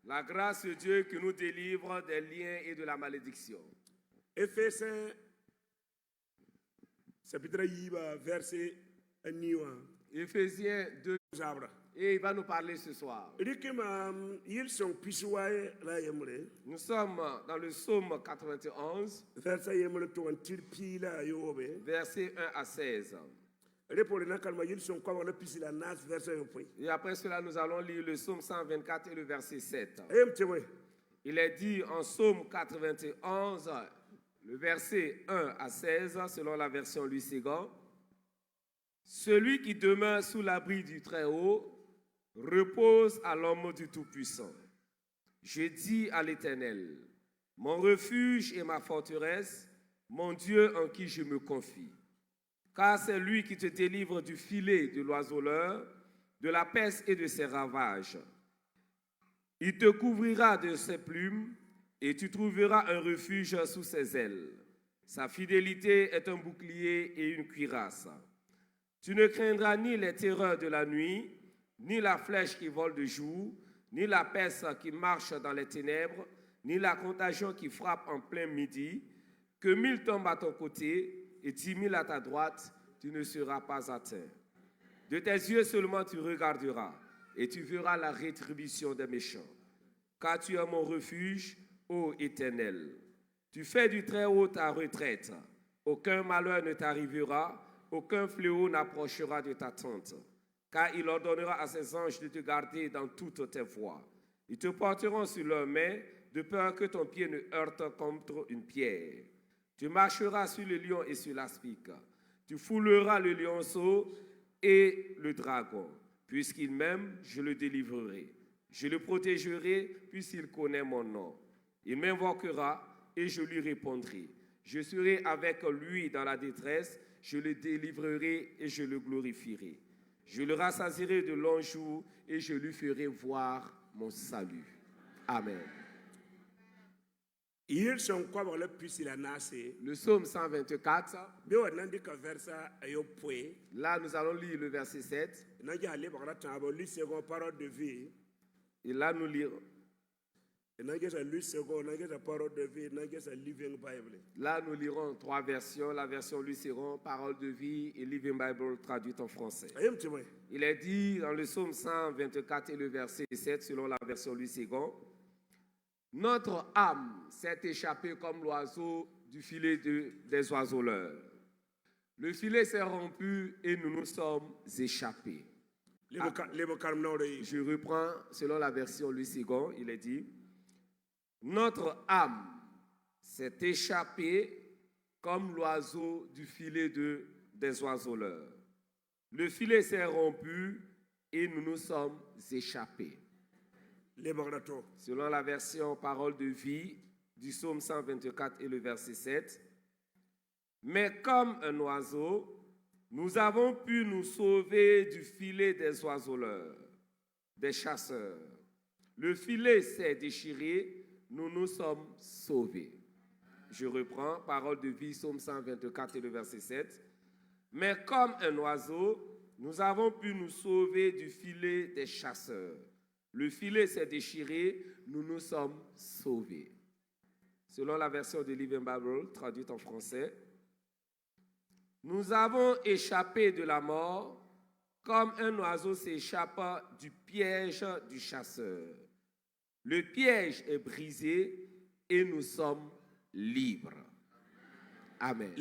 La grâce de Dieu qui nous délivre des liens et de la malédiction. Éphésiens chapitre 1 verset 9. Éphésiens 2. Et il va nous parler ce soir. Nous sommes dans le psaume 91, versets 1 à 16. Et après cela, nous allons lire le psaume 124 et le verset 7. Il est dit en psaume 91, le verset 1 à 16, selon la version Louis Ségan: celui qui demeure sous l'abri du Très-Haut repose à l'ombre du Tout-Puissant. Je dis à l'Éternel, mon refuge et ma forteresse, mon Dieu en qui je me confie. Car c'est lui qui te délivre du filet de l'oiseleur, de la peste et de ses ravages. Il te couvrira de ses plumes et tu trouveras un refuge sous ses ailes. Sa fidélité est un bouclier et une cuirasse. Tu ne craindras ni les terreurs de la nuit, ni la flèche qui vole de jour, ni la peste qui marche dans les ténèbres, ni la contagion qui frappe en plein midi. Que 1000 tombent à ton côté et 10 000 à ta droite, tu ne seras pas atteint. De tes yeux seulement tu regarderas et tu verras la rétribution des méchants. Car tu es mon refuge, ô Éternel. Tu fais du Très-Haut ta retraite. Aucun malheur ne t'arrivera, aucun fléau n'approchera de ta tente. Car il ordonnera à ses anges de te garder dans toutes tes voies. Ils te porteront sur leurs mains, de peur que ton pied ne heurte contre une pierre. Tu marcheras sur le lion et sur l'aspic. Tu fouleras le lionceau et le dragon. Puisqu'il m'aime, je le délivrerai. Je le protégerai, puisqu'il connaît mon nom. Il m'invoquera et je lui répondrai. Je serai avec lui dans la détresse. Je le délivrerai et je le glorifierai. Je le rassasierai de longs jours et je lui ferai voir mon salut. Amen. Le psaume 124. Là, nous allons lire le verset 7. Et là, nous lirons. Là, nous lirons 3 versions. La version Louis Ségan, Parole de vie, et Living Bible traduite en français. Il est dit dans le psaume 124 et le verset 7, selon la version Louis Ségan: notre âme s'est échappée comme l'oiseau du filet des oiseleurs. Le filet s'est rompu et nous nous sommes échappés. Je reprends selon la version Louis Ségan. Il est dit: notre âme s'est échappée comme l'oiseau du filet des oiseleurs. Le filet s'est rompu et nous nous sommes échappés. Selon la version Parole de vie du psaume 124 et le verset 7. Mais comme un oiseau, nous avons pu nous sauver du filet des oiseleurs, des chasseurs. Le filet s'est déchiré, nous nous sommes sauvés. Je reprends, Parole de vie, psaume 124 et le verset 7. Mais comme un oiseau, nous avons pu nous sauver du filet des chasseurs. Le filet s'est déchiré, nous nous sommes sauvés. Selon la version de Living Bible, traduite en français: nous avons échappé de la mort comme un oiseau s'échappe du piège du chasseur. Le piège est brisé et nous sommes libres. Amen.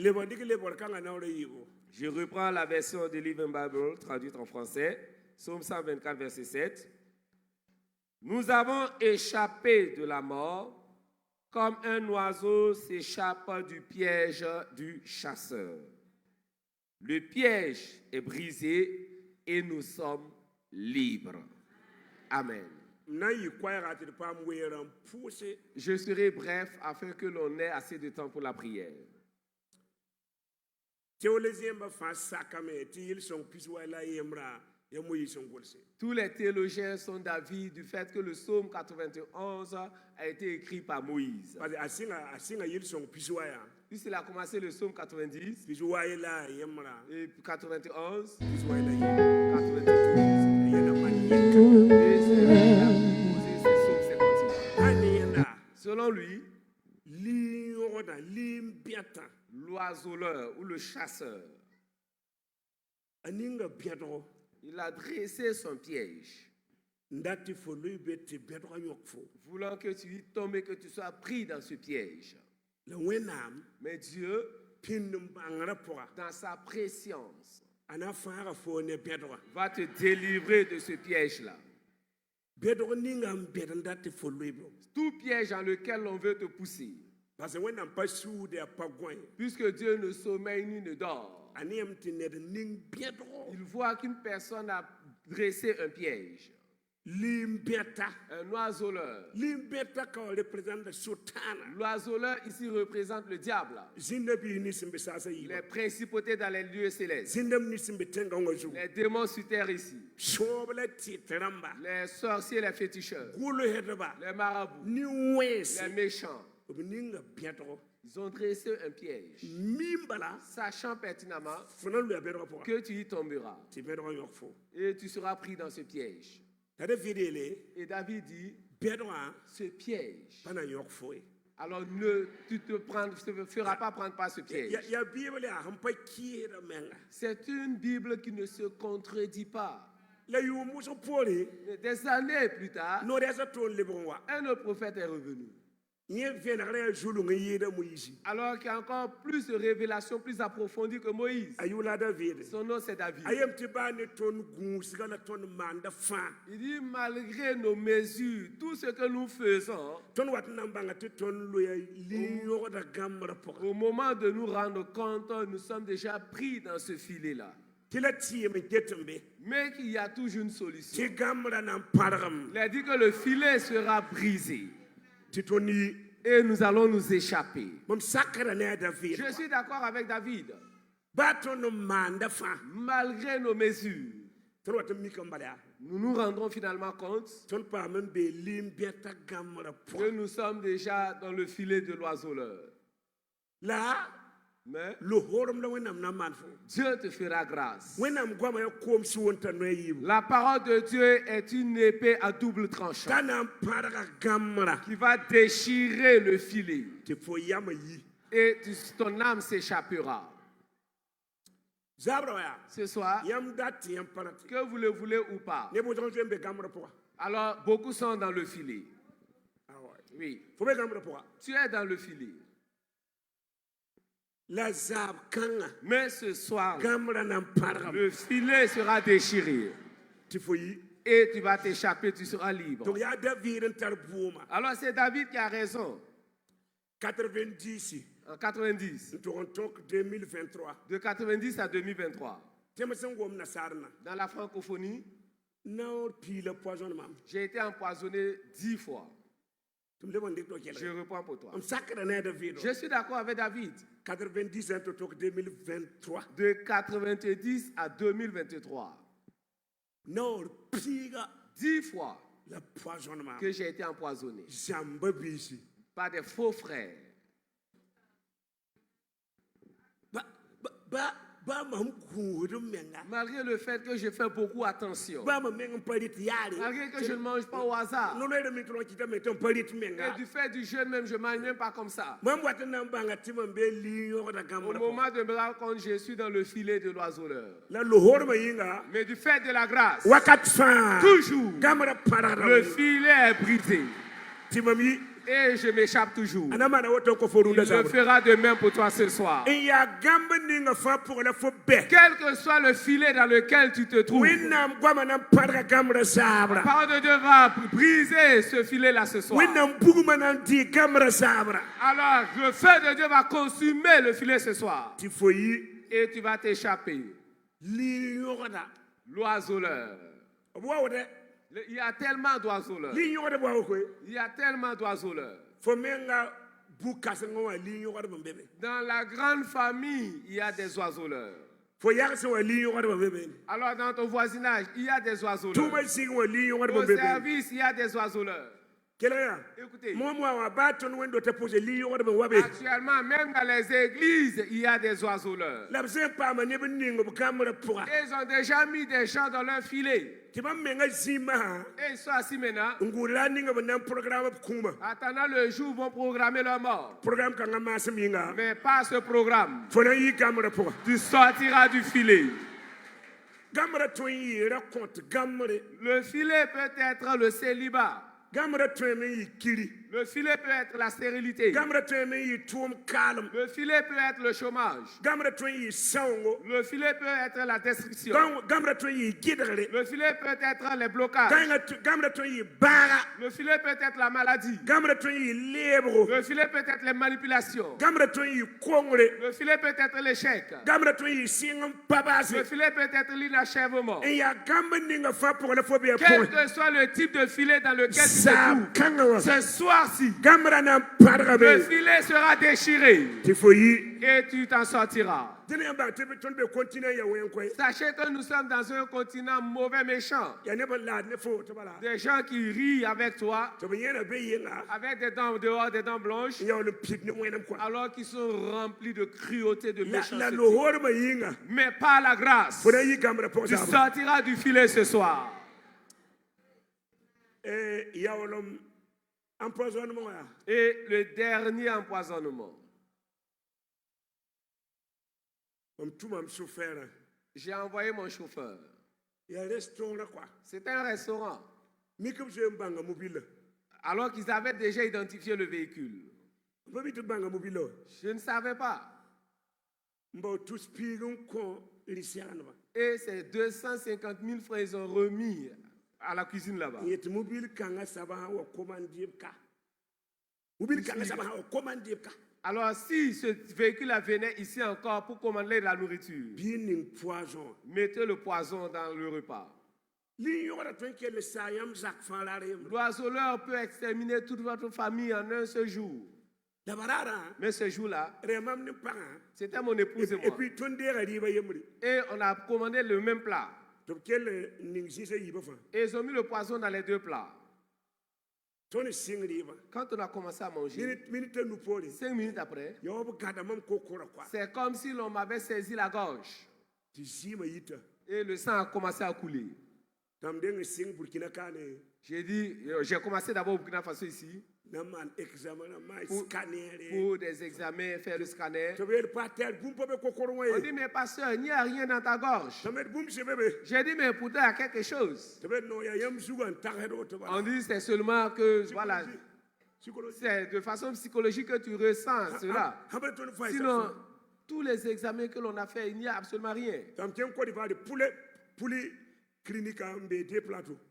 Je reprends la version de Living Bible, traduite en français, psaume 124, verset 7. Nous avons échappé de la mort comme un oiseau s'échappe du piège du chasseur. Le piège est brisé et nous sommes libres. Amen. Je serai bref afin que l'on ait assez de temps pour la prière. Tous les théologiens sont d'avis du fait que le psaume 91 a été écrit par Moïse. Puisqu'il a commencé le psaume 90, et 91, 92. lui, l'oiseleur ou le chasseur, il a dressé son piège, voulant que tu y tombes et que tu sois pris dans ce piège. Mais Dieu, dans sa préscience, va te délivrer de ce piège-là. Tout piège dans lequel on veut te pousser. Puisque Dieu ne sommeille ni ne dort. Il voit qu'une personne a dressé un piège. Un oiseleur. L'oiseleur ici représente le diable. Les principautés dans les lieux célestes. Les démons sur terre ici. Les sorciers, les féticheurs. Les marabouts. Les méchants. Ils ont dressé un piège, sachant pertinemment que tu y tomberas et tu seras pris dans ce piège. Et David dit, ce piège, alors tu ne feras pas prendre par ce piège. C'est une Bible qui ne se contredit pas. Des années plus tard, un autre prophète est revenu. Alors qu'il y a encore plus de révélations plus approfondies que Moïse. Son nom c'est David. Il dit malgré nos mesures, tout ce que nous faisons, au moment de nous rendre compte, nous sommes déjà pris dans ce filet-là. Mais qu'il y a toujours une solution. Il a dit que le filet sera brisé. Et nous allons nous échapper. Je suis d'accord avec David. Malgré nos mesures, nous nous rendrons finalement compte que nous sommes déjà dans le filet de l'oiseleur. Mais Dieu te fera grâce. La parole de Dieu est une épée à double tranchant qui va déchirer le filet et ton âme s'échappera. Ce soir, que vous le voulez ou pas, alors beaucoup sont dans le filet. Oui, tu es dans le filet. Mais ce soir, le filet sera déchiré et tu vas t'échapper, tu seras libre. Alors c'est David qui a raison. En 90, de 90 à 2023, dans la francophonie, j'ai été empoisonné 10 fois. Je reprends pour toi. Je suis d'accord avec David. De 90 à 2023. 10 fois que j'ai été empoisonné par des faux frères. Malgré le fait que je fais beaucoup attention, malgré que je ne mange pas au hasard, et du fait du jeûne même, je ne mange même pas comme ça. Au moment de me rendre compte, je suis dans le filet de l'oiseleur. Mais du fait de la grâce, toujours, le filet est brisé. Et je m'échappe toujours. Il le fera de même pour toi ce soir. Quel que soit le filet dans lequel tu te trouves, la parole de Dieu va briser ce filet-là ce soir. Alors, le feu de Dieu va consumer le filet ce soir. Et tu vas t'échapper. L'oiseleur. Il y a tellement d'oiseleurs. Il y a tellement d'oiseleurs. Dans la grande famille, il y a des oiseleurs. Alors dans ton voisinage, il y a des oiseleurs. Au service, il y a des oiseleurs. Écoutez, actuellement, même dans les églises, il y a des oiseleurs. Ils ont déjà mis des gens dans leur filet. Et ils sont assis maintenant. Attendant le jour où vont programmer leur mort. Mais pas ce programme. Tu sortiras du filet. Le filet peut être le célibat. Le filet peut être la stérilité. Le filet peut être le chômage. Le filet peut être la destruction. Le filet peut être les blocages. Le filet peut être la maladie. Le filet peut être les manipulations. Le filet peut être l'échec. Le filet peut être l'inachèvement. Quel que soit le type de filet dans lequel tu te trouves, ce soir-ci, le filet sera déchiré et tu t'en sortiras. Sachez que nous sommes dans un continent mauvais, méchant. Des gens qui rient avec toi, avec des dents dehors, des dents blanches, alors qu'ils sont remplis de cruauté, de méchanceté. Mais par la grâce, tu sortiras du filet ce soir. Et le dernier empoisonnement. J'ai envoyé mon chauffeur. C'était un restaurant. Alors qu'ils avaient déjà identifié le véhicule. Je ne savais pas. Et ces 250 000 francs, ils ont remis à la cuisine là-bas. Alors, si ce véhicule venait ici encore pour commander la nourriture, mettez le poison dans le repas. L'oiseleur peut exterminer toute votre famille en un seul jour. Mais ce jour-là, c'était mon épouse et moi. Et on a commandé le même plat. Et ils ont mis le poison dans les deux plats. Quand on a commencé à manger, 5 minutes après, c'est comme si l'on m'avait saisi la gorge. Et le sang a commencé à couler. J'ai commencé d'abord au Burkina Faso ici. Pour des examens, faire le scanner. On dit, mais pasteur, il n'y a rien dans ta gorge. J'ai dit, mais pourtant, il y a quelque chose. On dit, c'est seulement que, voilà, c'est de façon psychologique que tu ressens cela. Sinon, tous les examens que l'on a fait, il n'y a absolument rien.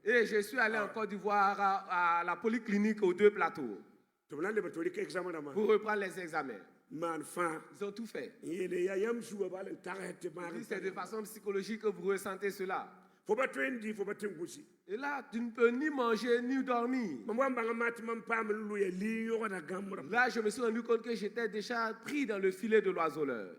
Et je suis allé en Côte d'Ivoire à la polyclinique aux 2 plateaux pour reprendre les examens. Ils ont tout fait. C'est de façon psychologique que vous ressentez cela. Et là, tu ne peux ni manger ni dormir. Là, je me suis rendu compte que j'étais déjà pris dans le filet de l'oiseleur.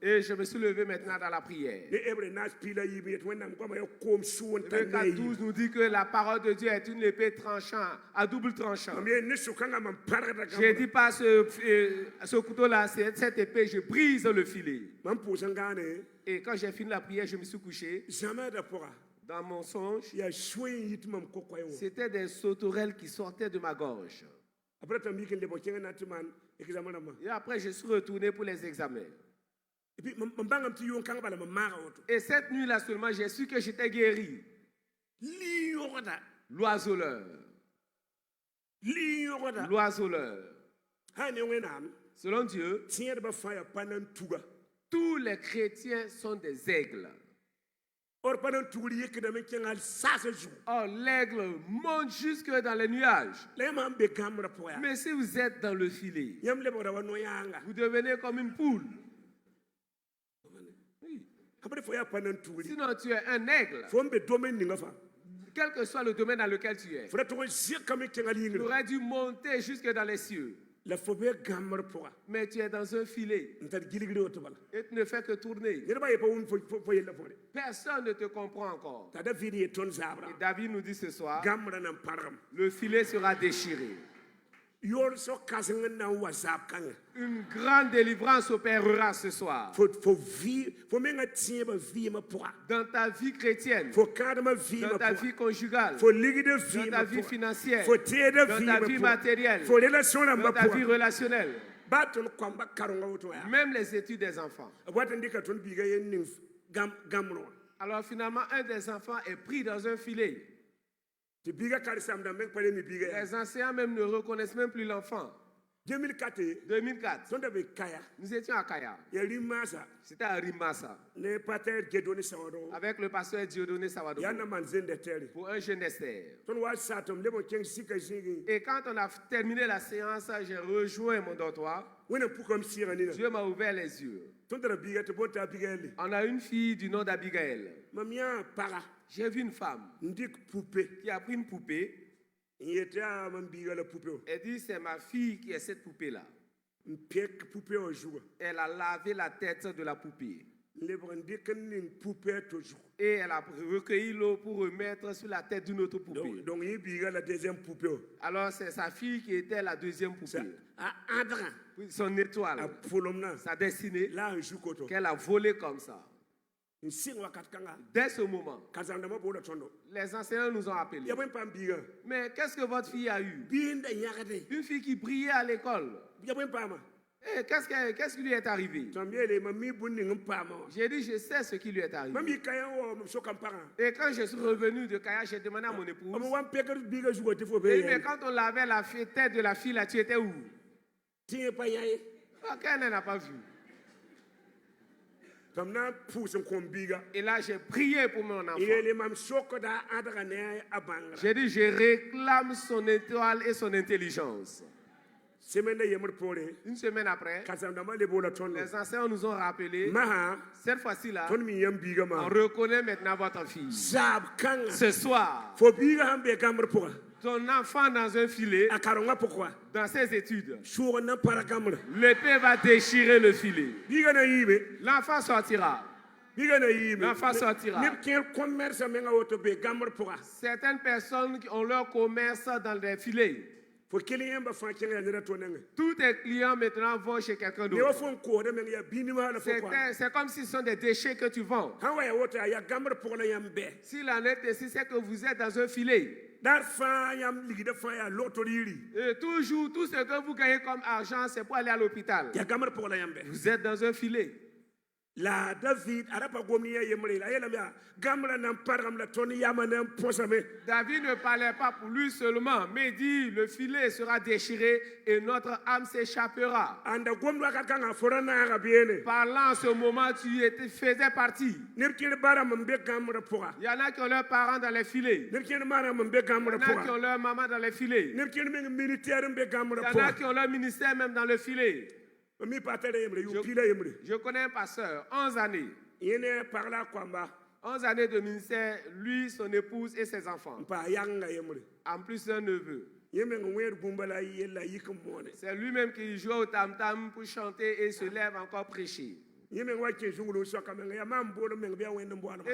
Et je me suis levé maintenant dans la prière. Hébreux 4:12 nous dit que la parole de Dieu est une épée tranchante, à double tranchant. J'ai dit pas ce couteau-là, c'est cette épée, je brise le filet. Et quand j'ai fini la prière, je me suis couché. Dans mon songe, c'était des sauterelles qui sortaient de ma gorge. Et après, je suis retourné pour les examens. Et cette nuit-là seulement, j'ai su que j'étais guéri. L'oiseleur. L'oiseleur. Selon Dieu, tous les chrétiens sont des aigles. Or, l'aigle monte jusque dans les nuages. Mais si vous êtes dans le filet, vous devenez comme une poule. Oui. Sinon, tu es un aigle. Quel que soit le domaine dans lequel tu es, tu aurais dû monter jusque dans les cieux. Mais tu es dans un filet et tu ne fais que tourner. Personne ne te comprend encore. Et David nous dit ce soir, le filet sera déchiré. Une grande délivrance opérera ce soir. Dans ta vie chrétienne, dans ta vie conjugale, dans ta vie financière, dans ta vie matérielle, dans ta vie relationnelle. Même les études des enfants. Alors finalement, un des enfants est pris dans un filet. Les enseignants même ne reconnaissent même plus l'enfant. 2004, nous étions à Kaya. C'était à Rimasa. Avec le pasteur Dieudonné Sawadou. Pour un jeune Esther. Et quand on a terminé la séance, j'ai rejoint mon dortoir. Dieu m'a ouvert les yeux. On a une fille du nom d'Abigail. J'ai vu une femme qui a pris une poupée. Elle dit, c'est ma fille qui est cette poupée-là. Elle a lavé la tête de la poupée. Et elle a recueilli l'eau pour remettre sur la tête d'une autre poupée. Alors c'est sa fille qui était la deuxième poupée. Son étoile, sa destinée, qu'elle a volée comme ça. Dès ce moment, les enseignants nous ont appelés. Mais qu'est-ce que votre fille a eu? Une fille qui brillait à l'école. Et qu'est-ce qui lui est arrivé? J'ai dit, je sais ce qui lui est arrivé. Et quand je suis revenu de Kaya, j'ai demandé à mon épouse. Mais quand on lavait la tête de la fille, là, tu étais où? Elle n'en a pas vu. Et là, j'ai prié pour mon enfant. J'ai dit, je réclame son étoile et son intelligence. Une semaine après, les enseignants nous ont rappelé. Cette fois-ci-là, on reconnaît maintenant votre fille. Ce soir, ton enfant dans un filet, dans ses études, l'épée va déchirer le filet. L'enfant sortira. L'enfant sortira. Certaines personnes qui ont leur commerce dans des filets. Tous tes clients maintenant vont chez quelqu'un d'autre. C'est comme si ce sont des déchets que tu vends. Si la nécessité, c'est que vous êtes dans un filet. Et toujours, tout ce que vous gagnez comme argent, c'est pour aller à l'hôpital. Vous êtes dans un filet. David ne parlait pas pour lui seulement, mais dit le filet sera déchiré et notre âme s'échappera. Parlant en ce moment, tu faisais partie. Il y en a qui ont leurs parents dans les filets. Il y en a qui ont leur maman dans les filets. Il y en a qui ont leur ministère même dans le filet. Je connais un pasteur, 11 années. 11 années de ministère, lui, son épouse et ses enfants. En plus d'un neveu. C'est lui-même qui joue au tam-tam pour chanter et se lève encore prêcher. Et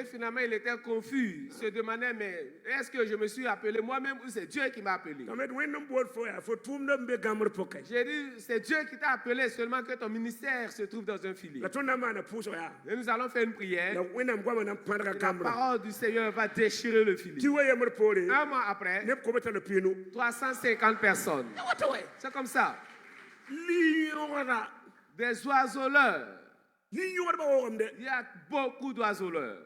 finalement, il était confus, se demandait, mais est-ce que je me suis appelé moi-même ou c'est Dieu qui m'a appelé? J'ai dit, c'est Dieu qui t'a appelé, seulement que ton ministère se trouve dans un filet. Et nous allons faire une prière. La parole du Seigneur va déchirer le filet. Un mois après, 350 personnes. C'est comme ça. Des oiseleurs. Il y a beaucoup d'oiseleurs.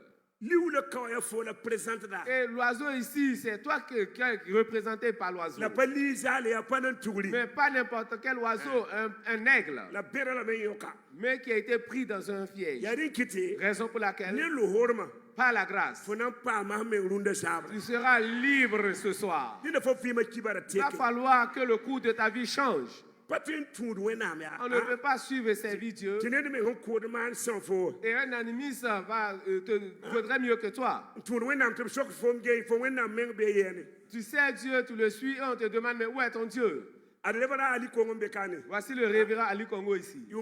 Et l'oiseau ici, c'est toi qui es représenté par l'oiseau. Mais pas n'importe quel oiseau, un aigle. Mais qui a été pris dans un piège. Raison pour laquelle, par la grâce, tu seras libre ce soir. Il va falloir que le cours de ta vie change. On ne peut pas suivre et servir Dieu. Et un animiste vaudrait mieux que toi. Tu sais Dieu, tu le suis et on te demande, mais où est ton Dieu? Voici le révérend Ali Congo ici. Il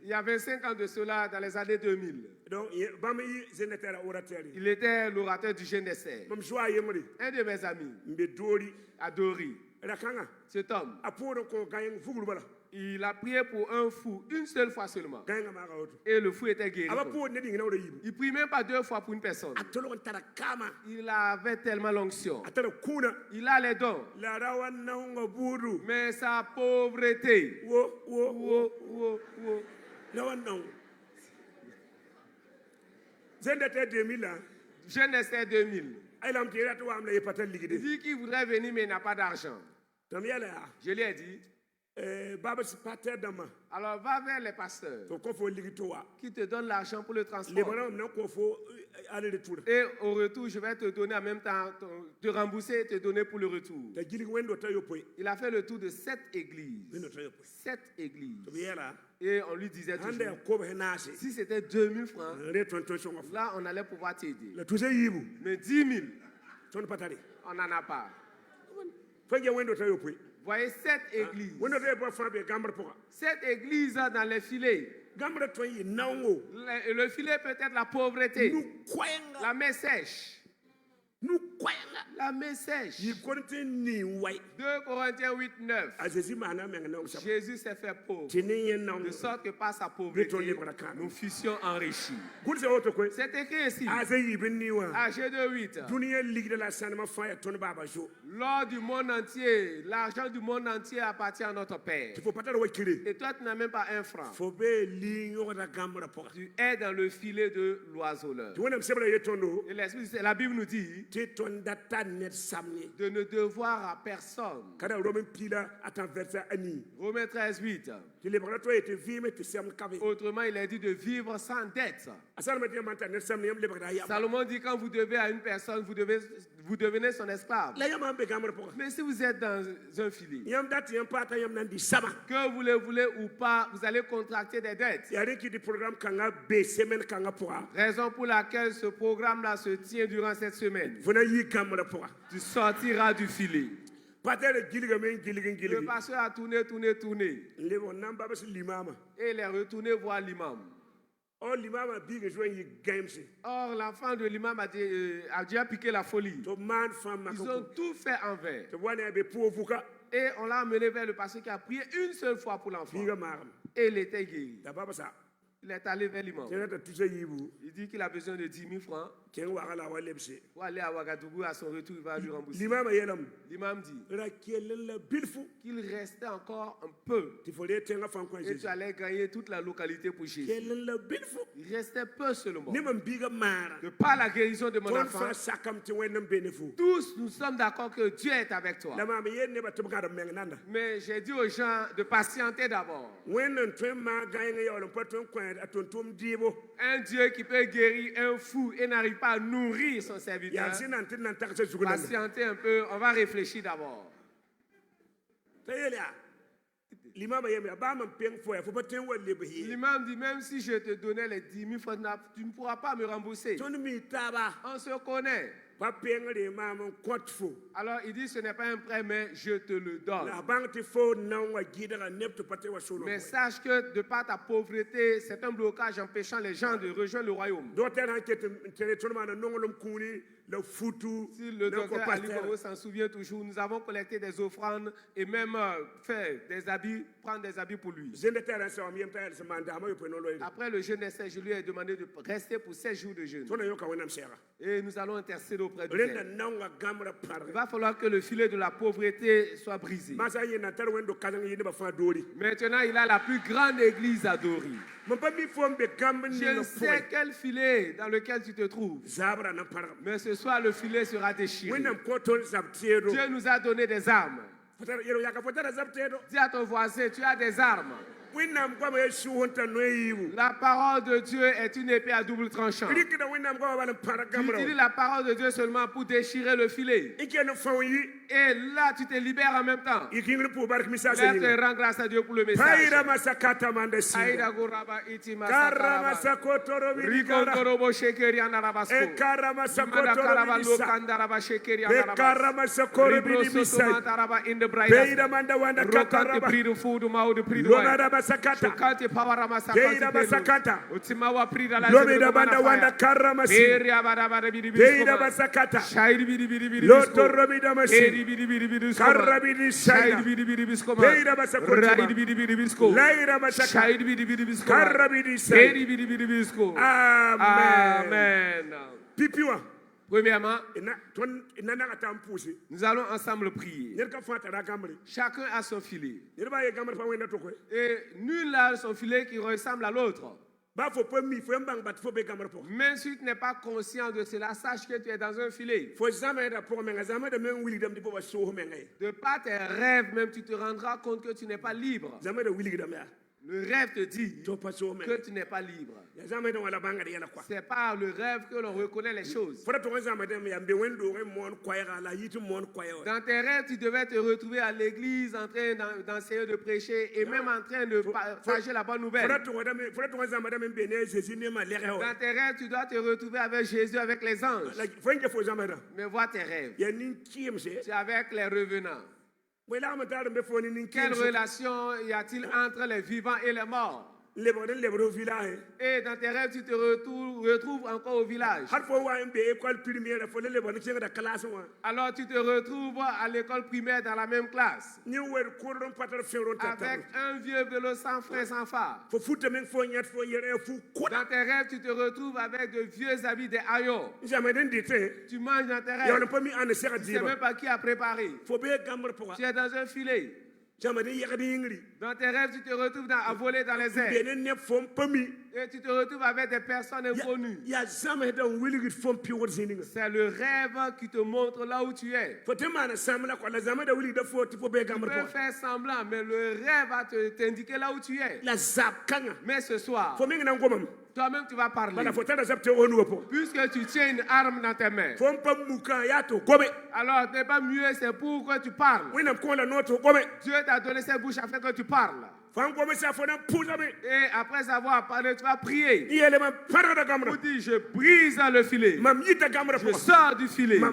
y a 25 ans de cela, dans les années 2000. Il était l'orateur du jeune Esther. Un de mes amis, Adori. cet homme, il a prié pour un fou une seule fois seulement. Et le fou était guéri. Il ne prie même pas 2 fois pour une personne. Il avait tellement l'onction. Il a les dons. Mais sa pauvreté. Genèse 2000. Il dit qu'il voudrait venir mais il n'a pas d'argent. Je lui ai dit, alors va vers les pasteurs qui te donnent l'argent pour le transport. Et au retour, je vais te donner en même temps, te rembourser et te donner pour le retour. Il a fait le tour de 7 églises. 7 églises. Et on lui disait toujours, si c'était 2000 francs, là on allait pouvoir t'aider. Mais 10 000, on n'en a pas. Voyez 7 églises. 7 églises dans les filets. Le filet peut être la pauvreté. La main sèche. La main sèche. 2 Corinthiens 8, 9. Jésus s'est fait pauvre. De sorte que par sa pauvreté, nous fussions enrichis. C'est écrit ici. Âgé de 8. L'or du monde entier, l'argent du monde entier appartient à notre Père. Et toi, tu n'as même pas 1 franc. Tu es dans le filet de l'oiseleur. Et la Bible nous dit de ne devoir à personne. Romains 13, 8. Autrement, il est dit de vivre sans dette. Salomon dit quand vous devez à une personne, vous devenez son esclave. Mais si vous êtes dans un filet, que vous le voulez ou pas, vous allez contracter des dettes. Raison pour laquelle ce programme-là se tient durant cette semaine. Tu sortiras du filet. Le pasteur a tourné. Et il est retourné voir l'imam. Or, l'enfant de l'imam a déjà piqué la folie. Ils ont tout fait en vain. Et on l'a amené vers le pasteur qui a prié une seule fois pour l'enfant. Et il était guéri. Il est allé vers l'imam. Il dit qu'il a besoin de 10 000 francs. Pour aller à Ouagadougou, à son retour, il va lui rembourser. L'imam dit qu'il restait encore un peu. Et tu allais gagner toute la localité pour Jésus. Il restait peu seulement. De par la guérison de mon enfant, tous nous sommes d'accord que Dieu est avec toi. Mais j'ai dit aux gens de patienter d'abord. Un Dieu qui peut guérir un fou et n'arrive pas à nourrir son serviteur. Patientez un peu, on va réfléchir d'abord. L'imam dit, même si je te donnais les 10 000 francs, tu ne pourras pas me rembourser. On se connaît. Alors il dit, ce n'est pas un prêt, mais je te le donne. Mais sache que de par ta pauvreté, c'est un blocage empêchant les gens de rejoindre le royaume. Si le docteur Ali Boro s'en souvient toujours, nous avons collecté des offrandes et même fait des habits, prendre des habits pour lui. Après le jeûne d'Esther, je lui ai demandé de rester pour 16 jours de jeûne. Et nous allons intercéder auprès de Dieu. Il va falloir que le filet de la pauvreté soit brisé. Maintenant, il a la plus grande église à Dori. Je sais quel filet dans lequel tu te trouves. Mais ce soir, le filet sera déchiré. Dieu nous a donné des armes. Dis à ton voisin, tu as des armes. La parole de Dieu est une épée à double tranchant. Tu utilises la parole de Dieu seulement pour déchirer le filet. Et là, tu te libères en même temps. Laisse te rendre grâce à Dieu pour le message. masakata. Shokante Pawara Peira Masakante. masakata. Utimawa Prida la Lomida banda wanda karamasi. Peria Barabara Peira masakata. Shairi Bidi Loto romida masi. Eri Bidi Karabidi Shairi shaya. Bidi Peira masakota. Raidi Bidi Laira masakata. Shairi Bidi Karabidi shaya. Eri Bidi Amen. Amen. Pipiwa. Premièrement, nous allons ensemble prier. Chacun a son filet. Et nul n'a son filet qui ressemble à l'autre. Même si tu n'es pas conscient de cela, sache que tu es dans un filet. De par tes rêves, même tu te rendras compte que tu n'es pas libre. Le rêve te dit que tu n'es pas libre. C'est par le rêve que l'on reconnaît les choses. Dans tes rêves, tu devais te retrouver à l'église en train d'enseigner, de prêcher et même en train de partager la bonne nouvelle. Dans tes rêves, tu dois te retrouver avec Jésus, avec les anges. Mais vois tes rêves. C'est avec les revenants. Quelle relation y a-t-il entre les vivants et les morts? Et dans tes rêves, tu te retrouves encore au village. Alors tu te retrouves à l'école primaire dans la même classe. Avec un vieux vélo sans frein, sans phare. Dans tes rêves, tu te retrouves avec de vieux habits, des haillons. Tu manges dans tes rêves. Tu ne sais même pas qui a préparé. Tu es dans un filet. Dans tes rêves, tu te retrouves à voler dans les airs. Et tu te retrouves avec des personnes inconnues. C'est le rêve qui te montre là où tu es. Tu peux faire semblant, mais le rêve va t'indiquer là où tu es. Mais ce soir, toi-même tu vas parler. Puisque tu tiens une arme dans tes mains. Alors, ce n'est pas mieux, c'est pour que tu parles. Dieu t'a donné cette bouche afin que tu parles. Et après avoir parlé, tu vas prier. Pour dire, je brise le filet. Je sors du filet. Ma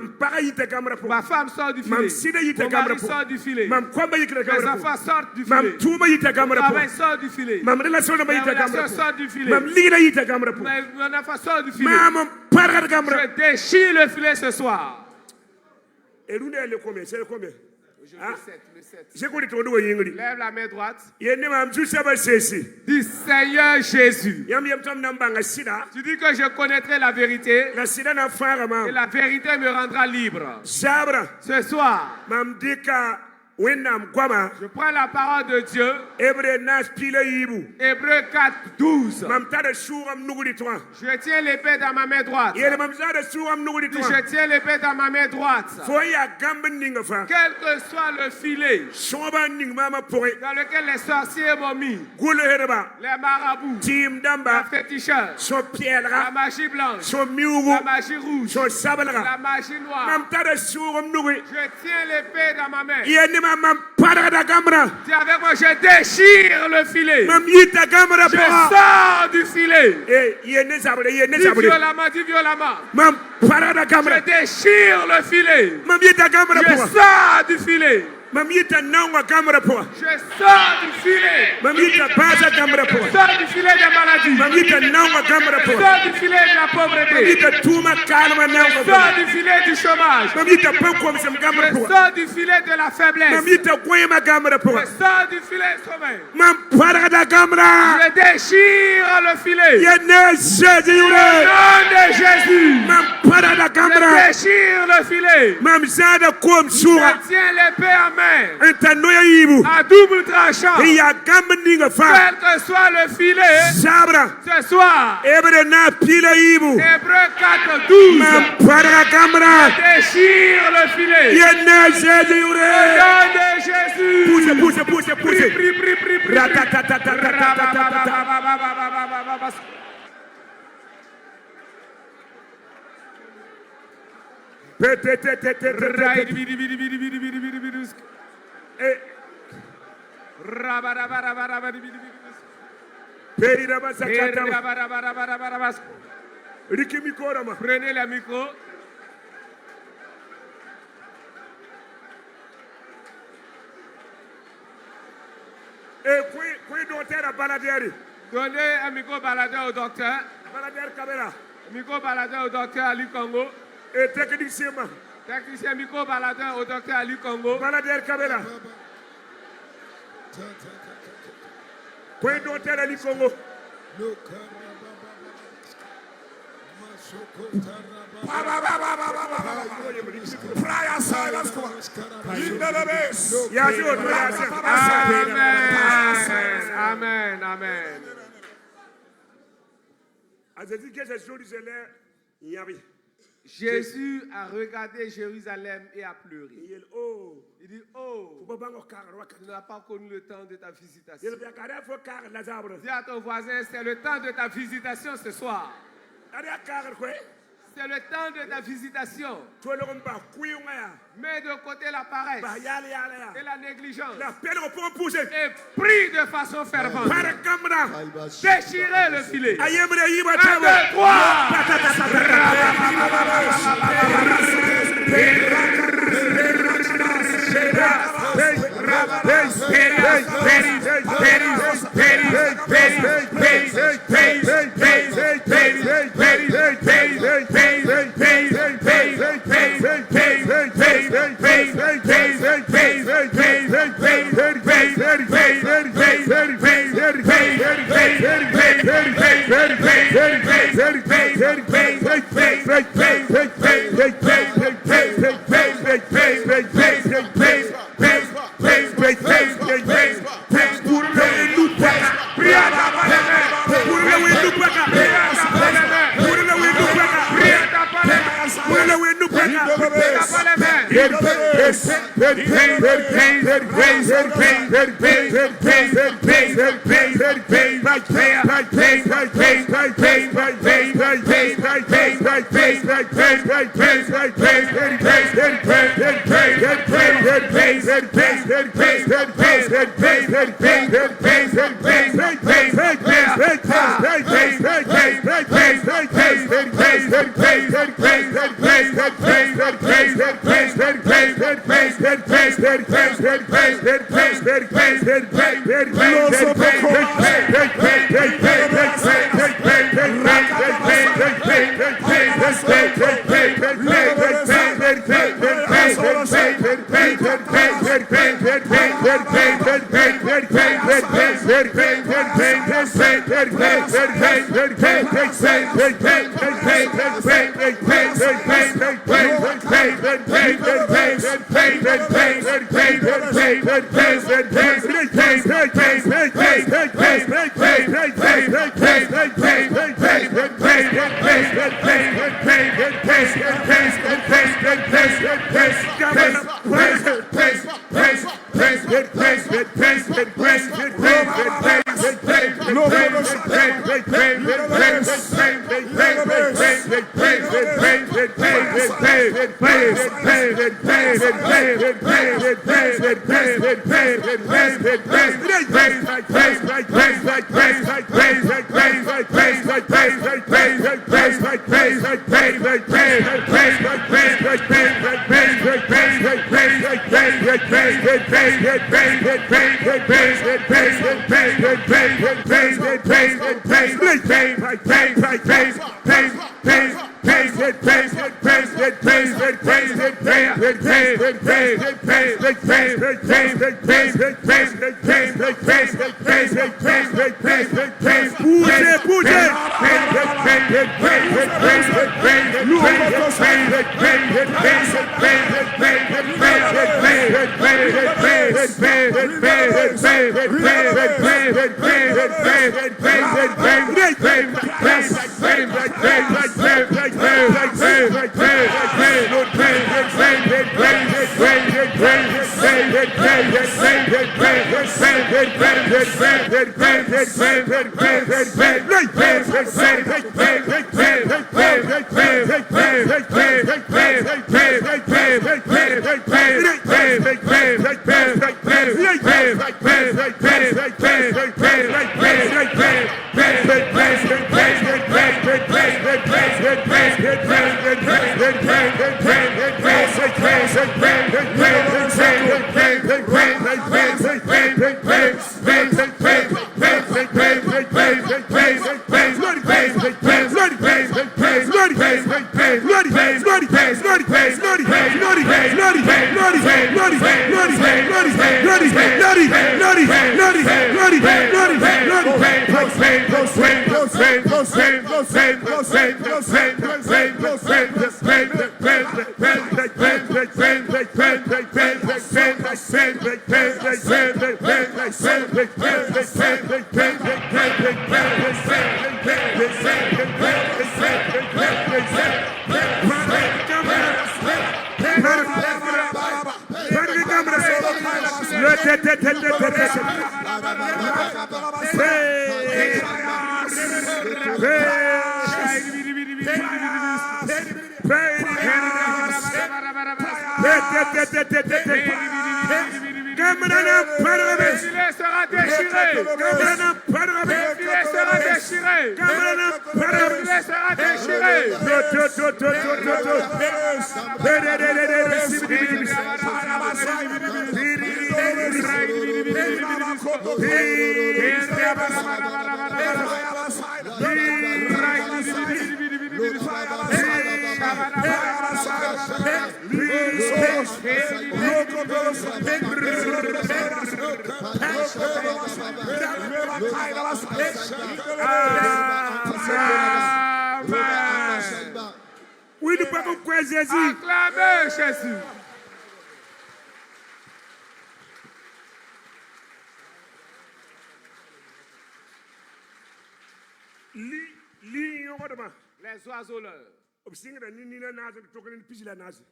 femme sort du filet. Mon mari sort du filet. Mes enfants sortent du filet. Mon travail sort du filet. Mes relations sortent du filet. Mon enfant sort du filet. Je déchire le filet ce soir. Le 7. Lève la main droite. Dis Seigneur Jésus. Tu dis que je connaîtrai la vérité. Et la vérité me rendra libre. Ce soir, je prends la parole de Dieu. Hébreux 4, 12. Je tiens l'épée dans ma main droite. Je tiens l'épée dans ma main droite. Quel que soit le filet dans lequel les sorciers m'ont mis, les marabouts, les féticheurs, la magie blanche, la magie rouge, la magie noire, je tiens l'épée dans ma main. Dis avec moi, je déchire le filet. Je sors du filet. Dis violemment, dis violemment. Je déchire le filet. Je sors du filet. Je sors du filet. Je sors du filet des maladies. Je sors du filet de la pauvreté. Je sors du filet du chômage. Je sors du filet de la faiblesse. Je sors du filet du sommeil. Je déchire le filet. Au nom de Jésus. Je déchire le filet. Je tiens l'épée en main. À double tranchant. Quel que soit le filet. Ce soir. Hébreux 4, 12. Je déchire le filet. Au nom de Jésus. Prie. Prenez le micro. Donnez un micro baladeur au docteur. Micro baladeur au docteur Ali Congo. Et technicien. Technicien micro baladeur au docteur Ali Congo. Baladeur Kabela. Point docteur Ali Congo. Fly outside, let's go. Amen. Amen. Jésus a regardé Jérusalem et a pleuré. Il dit, oh, tu n'as pas connu le temps de ta visitation. Dis à ton voisin, c'est le temps de ta visitation ce soir. C'est le temps de ta visitation. Mets de côté la paresse et la négligence. Et prie de façon fervente. Déchirez le filet. 1, 2, Praise Oui, nous pouvons croire Jésus. Acclamez Jésus. Les oiseleurs.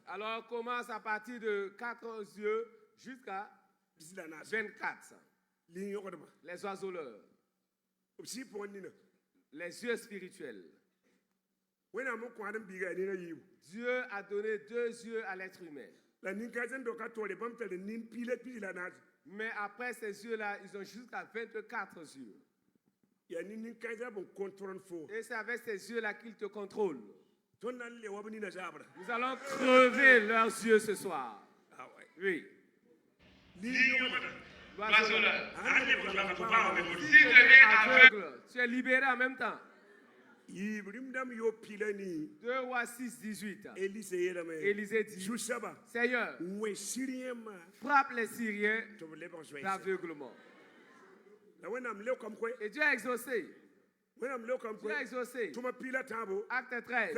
Alors commence à partir de 4 yeux jusqu'à 24. Les oiseleurs. Les yeux spirituels. Dieu a donné 2 yeux à l'être humain. Mais après ces yeux-là, ils ont jusqu'à 24 yeux. Et c'est avec ces yeux-là qu'ils te contrôlent. Nous allons crever leurs yeux ce soir. Oui. L'oiseleur. Si tu deviens aveugle, tu es libéré en même temps. 2 Rois 6, 18. Élisée dit, Seigneur, frappe les Syriens d'aveuglement. Et Dieu a exaucé. Dieu a exaucé. Acte 13,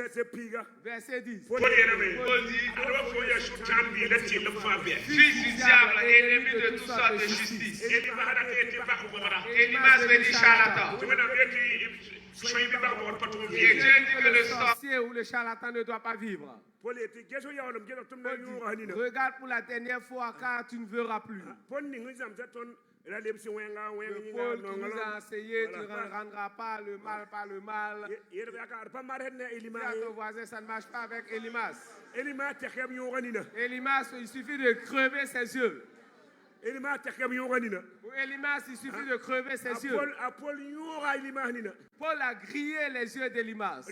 verset 10. Paul dit, fils du diable, ennemi de toutes sortes de justice. Elimas veut dire charlatan. Et Dieu dit que le sorcier ou le charlatan ne doit pas vivre. Paul dit, regarde pour la dernière fois car tu ne verras plus. Paul qui nous a enseigné, tu ne rendras pas le mal par le mal. Dis à ton voisin, ça ne marche pas avec Elimas. Elimas, il suffit de crever ses yeux. Pour Elimas, il suffit de crever ses yeux. Paul a grillé les yeux d'Elimas.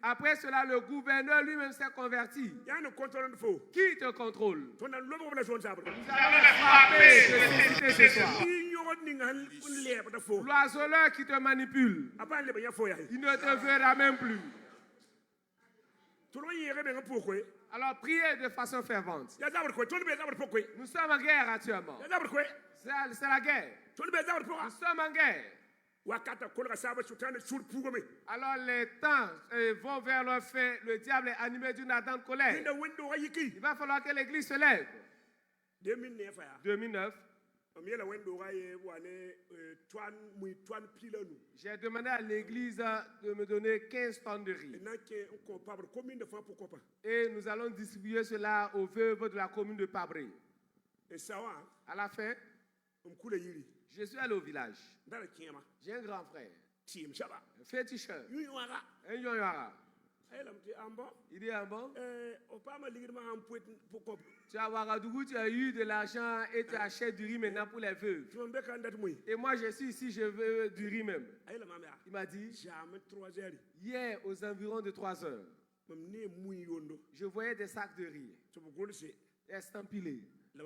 Après cela, le gouverneur lui-même s'est converti. Qui te contrôle? Nous allons frapper ce soir. L'oiseleur qui te manipule, il ne te verra même plus. Alors priez de façon fervente. Nous sommes en guerre actuellement. C'est la guerre. Nous sommes en guerre. Alors les temps vont vers leur fin. Le diable est animé d'une ardente colère. Il va falloir que l'église se lève. 2009. J'ai demandé à l'église de me donner 15 tonnes de riz. Et nous allons distribuer cela aux veuves de la commune de Pabré. À la fin, je suis allé au village. J'ai un grand frère. Un féticheur. Un yoyara. Il dit, ah bon? Tu as Ouagadougou, tu as eu de l'argent et tu achètes du riz maintenant pour les veuves. Et moi, je suis ici, je veux du riz même. Il m'a dit, hier, aux environs de 3 heures, je voyais des sacs de riz estampillés. Mais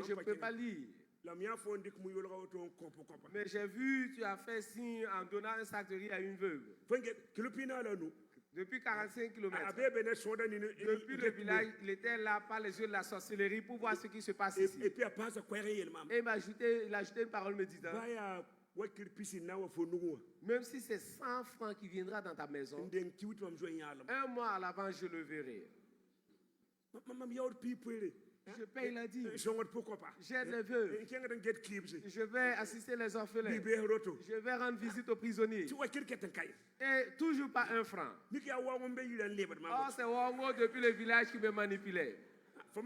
je ne peux pas lire. Mais j'ai vu, tu as fait signe en donnant un sac de riz à une veuve. Depuis 45 km. Depuis le village, il était là par les yeux de la sorcellerie pour voir ce qui se passe ici. Et il m'a ajouté une parole me disant, même si c'est 100 francs qui viendra dans ta maison, un mois à l'avance, je le verrai. Je paye, il a dit. J'ai des vœux. Je vais assister les orphelins. Je vais rendre visite aux prisonniers. Et toujours pas un franc. Oh, c'est Wango depuis le village qui me manipulait. Toi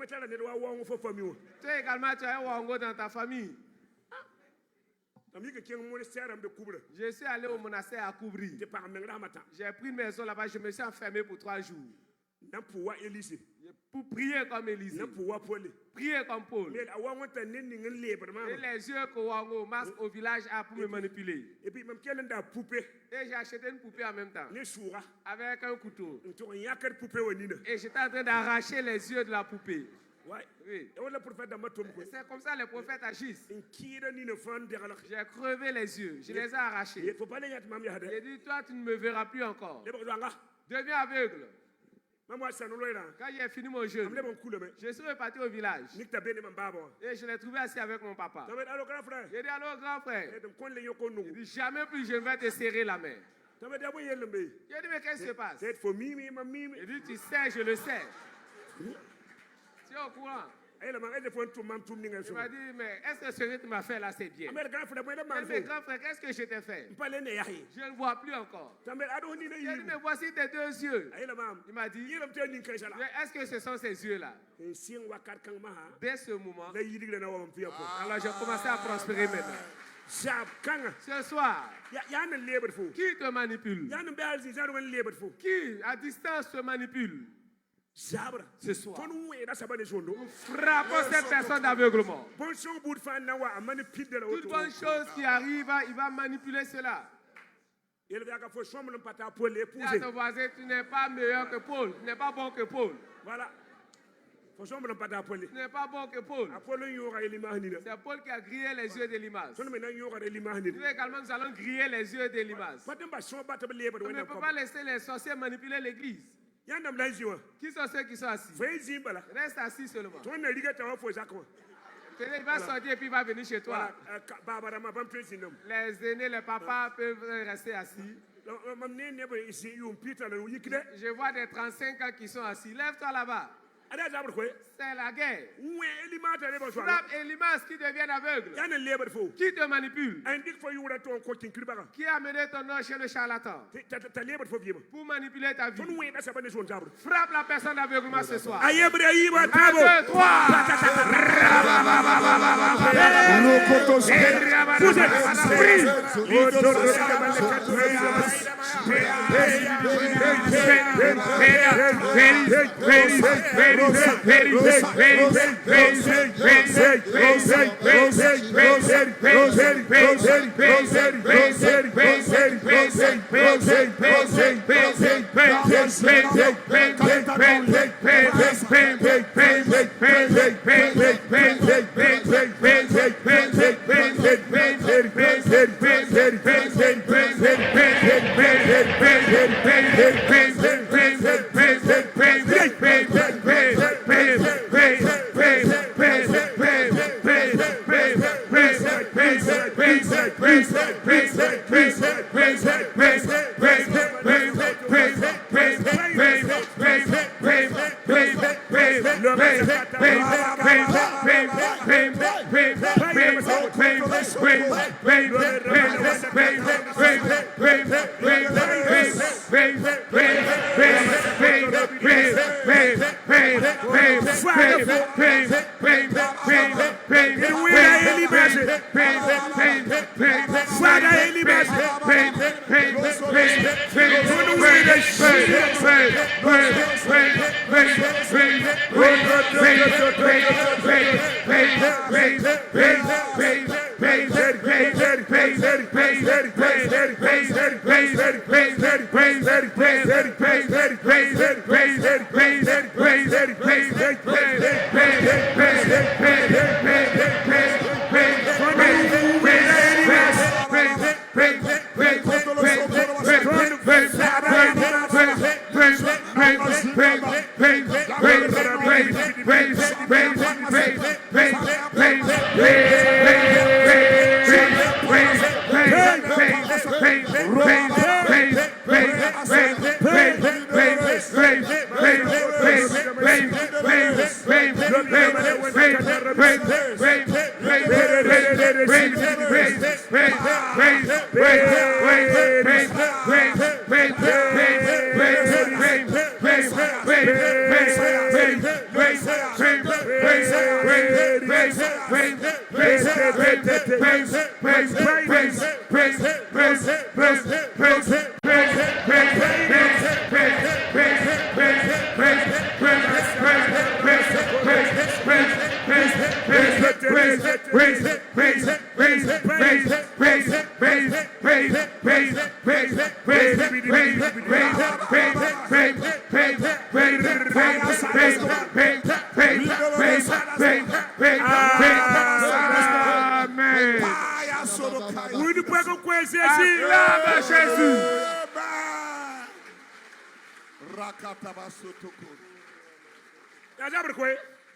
également, tu as un Wango dans ta famille. Je suis allé au monastère à Koubri. J'ai pris une maison là-bas, je me suis enfermé pour 3 jours. Pour prier comme Élisée. Prier comme Paul. Et les yeux que Wango masque au village a pour me manipuler. Et j'ai acheté une poupée en même temps. Avec un couteau. Et j'étais en train d'arracher les yeux de la poupée. Oui. C'est comme ça les prophètes agissent. J'ai crevé les yeux, je les ai arrachés. J'ai dit, toi tu ne me verras plus encore. Deviens aveugle. Quand j'ai fini mon jeûne, je suis reparti au village. Et je l'ai trouvé assis avec mon papa. J'ai dit, allô grand frère. Il dit, jamais plus je vais te serrer la main. J'ai dit, mais qu'est-ce qui se passe? Il dit, tu sais, je le sais. Tu es au courant? Il m'a dit, mais est-ce que ce que tu m'as fait là, c'est bien? Mais grand frère, qu'est-ce que je t'ai fait? Je ne vois plus encore. J'ai dit, mais voici tes 2 yeux. Il m'a dit, est-ce que ce sont ces yeux-là? Dès ce moment, alors j'ai commencé à prospérer maintenant. Ce soir, qui te manipule? Qui à distance te manipule? Ce soir, nous frappons cette personne d'aveuglement. Toute bonne chose qui arrive, il va manipuler cela. Dis à ton voisin, tu n'es pas meilleur que Paul, tu n'es pas bon que Paul. Voilà. Tu n'es pas bon que Paul. C'est Paul qui a grillé les yeux d'Élimas. Nous également, nous allons griller les yeux d'Élimas. On ne peut pas laisser les sorciers manipuler l'église. Qui sont ceux qui sont assis? Reste assis seulement. Il va sortir et puis il va venir chez toi. Les aînés, les papas peuvent rester assis. Je vois des 35 ans qui sont assis. Lève-toi là-bas. C'est la guerre. Frappe Élimas qui devient aveugle. Qui te manipule? Qui a mené ton nom chez le charlatan pour manipuler ta vie? Frappe la personne d'aveuglement ce soir. 1, 2, 3.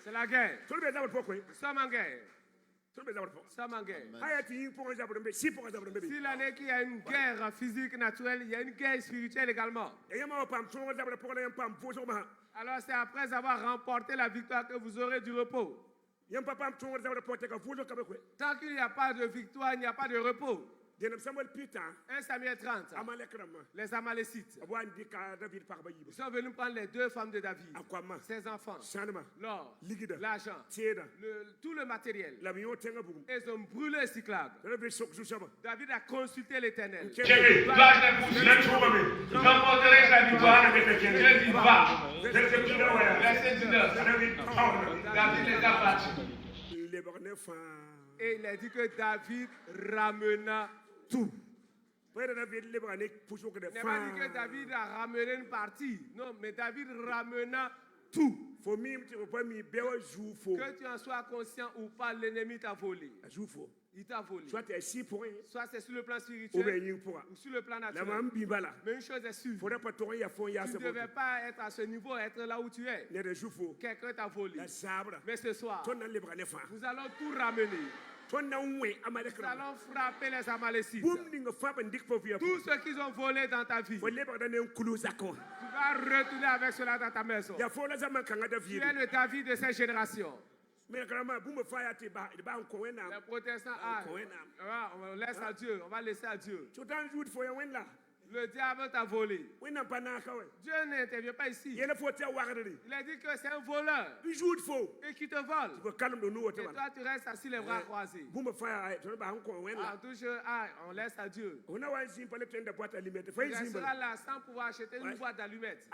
C'est la guerre. Nous sommes en guerre. S'il en est qu'il y a une guerre physique naturelle, il y a une guerre spirituelle également. Alors c'est après avoir remporté la victoire que vous aurez du repos. Tant qu'il n'y a pas de victoire, il n'y a pas de repos. 1 Samuel 30, les Amalécites. Ils sont venus prendre les 2 femmes de David, ses enfants, l'or, l'argent, tout le matériel. Ils ont brûlé Siklag. David a consulté l'Éternel. J'emporterai la victoire. Dieu dit va. Verset 19. David les a battus. Et il a dit que David ramena tout. Il n'a pas dit que David a ramené une partie. Non, mais David ramena tout. Que tu en sois conscient ou pas, l'ennemi t'a volé. Il t'a volé. Soit c'est sur le plan spirituel ou sur le plan naturel. Mais une chose est sûre. Tu ne devais pas être à ce niveau, être là où tu es. Quelqu'un t'a volé. Mais ce soir, nous allons tout ramener. Nous allons frapper les Amalécites. Tout ce qu'ils ont volé dans ta vie, tu vas retourner avec cela dans ta maison. Tu es le David de cette génération. Les protestants, on laisse à Dieu, on va laisser à Dieu. Le diable t'a volé. Dieu n'intervient pas ici. Il a dit que c'est un voleur et qui te vole. Et toi, tu restes assis les bras croisés. On laisse à Dieu. Il restera là sans pouvoir acheter une boîte d'allumettes.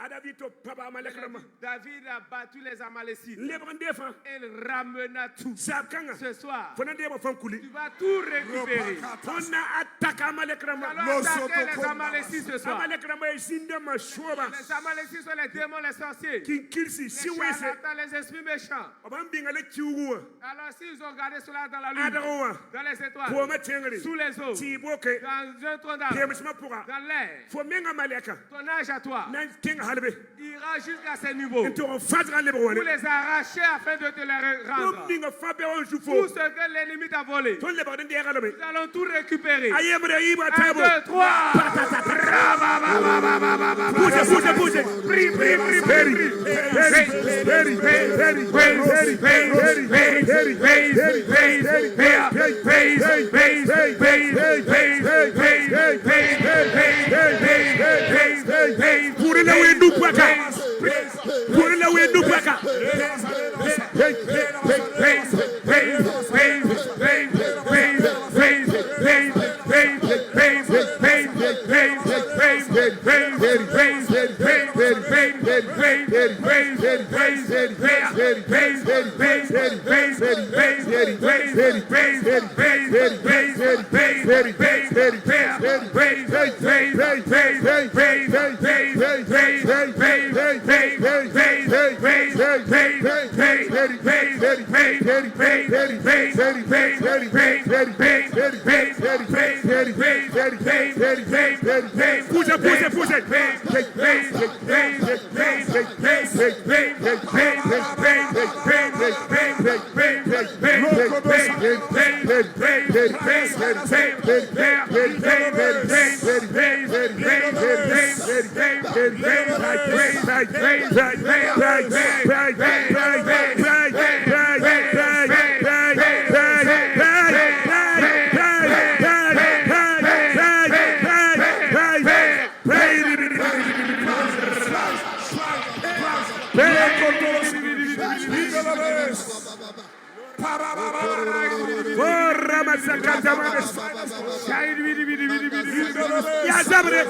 David a battu les Amalécites. Il ramena tout. Ce soir, tu vas tout récupérer. Nous allons attaquer les Amalécites. Ce soir. Les Amalécites sont les démons, les sorciers, les charlatans, les esprits méchants. Alors s'ils ont gardé cela dans la lune, dans les étoiles, sous les eaux, dans un trône d'arbre, dans l'air, ton âge à toi ira jusqu'à ces niveaux pour les arracher afin de te les rendre. Tout ce que l'ennemi t'a volé, nous allons tout récupérer. 1, 2, 3.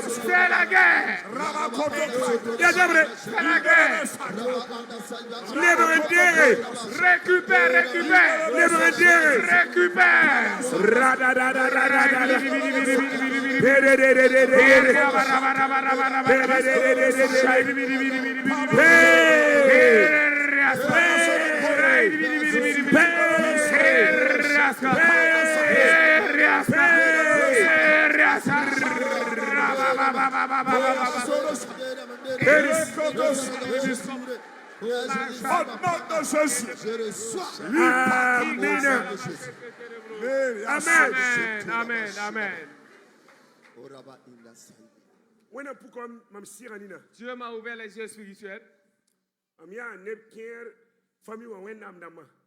C'est la guerre. Récupère. Amen. Dieu m'a ouvert les yeux spirituels.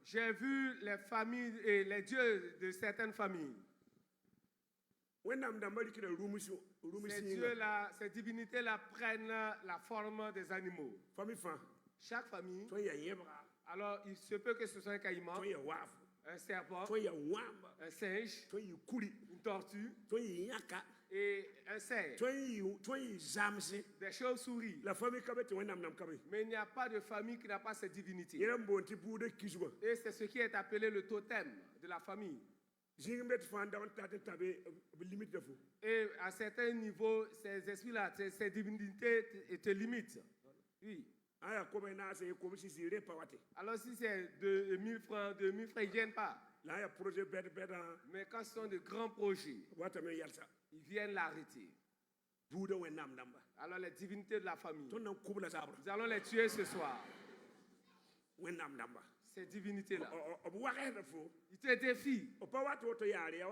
J'ai vu les familles et les dieux de certaines familles. Ces dieux-là, ces divinités-là prennent la forme des animaux. Chaque famille, alors il se peut que ce soit un caïman, un serpent, un singe, une tortue et un cerf, des chauves-souris. Mais il n'y a pas de famille qui n'a pas cette divinité. Et c'est ce qui est appelé le totem de la famille. Et à certains niveaux, ces esprits-là, ces divinités te limitent. Oui. Alors si c'est 2000 francs, 2000 francs, ils ne viennent pas. Mais quand ce sont de grands projets, ils viennent l'arrêter. Alors les divinités de la famille, nous allons les tuer ce soir. Ces divinités-là, ils te défient. Ils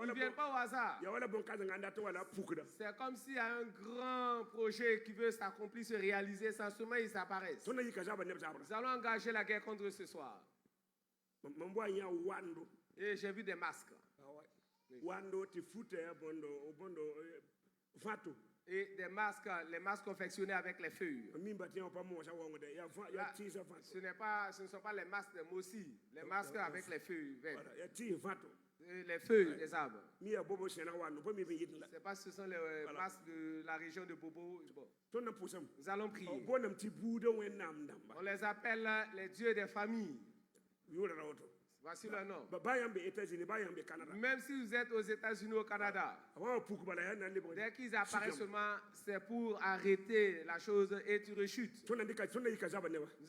ne viennent pas au hasard. C'est comme s'il y a un grand projet qui veut s'accomplir, se réaliser, sans seulement ils apparaissent. Nous allons engager la guerre contre eux ce soir. Et j'ai vu des masques. Et des masques, les masques confectionnés avec les feuilles. Là, ce ne sont pas les masques de Mossi, les masques avec les feuilles vertes. Les feuilles des arbres. Ce n'est pas ce sont les masques de la région de Bobo. Bon. Nous allons prier. On les appelle les dieux des familles. Voici le nom. Même si vous êtes aux États-Unis ou au Canada, dès qu'ils apparaissent seulement, c'est pour arrêter la chose et tu rechutes. Nous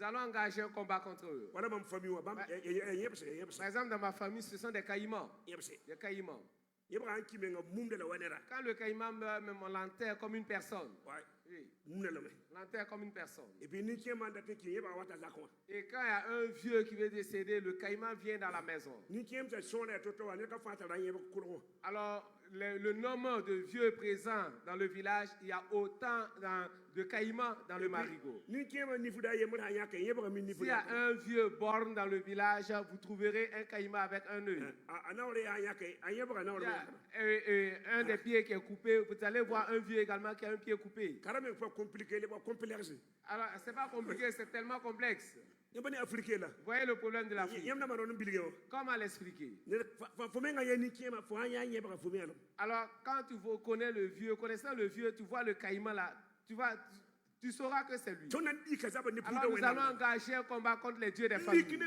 allons engager un combat contre eux. Par exemple, dans ma famille, ce sont des caïmans. Des caïmans. Quand le caïman meurt, même on l'enterre comme une personne. Oui. L'enterre comme une personne. Et quand il y a un vieux qui veut décéder, le caïman vient dans la maison. Alors, le nombre de vieux présents dans le village, il y a autant de caïmans dans le marigot. S'il y a un vieux borgne dans le village, vous trouverez un caïman avec un œil. Un des pieds qui est coupé, vous allez voir un vieux également qui a un pied coupé. Alors, ce n'est pas compliqué, c'est tellement complexe. Vous voyez le problème de l'Afrique. Comment l'expliquer? Alors, quand tu connais le vieux, connaissant le vieux, tu vois le caïman là, tu sauras que c'est lui. Alors nous allons engager un combat contre les dieux des familles. Il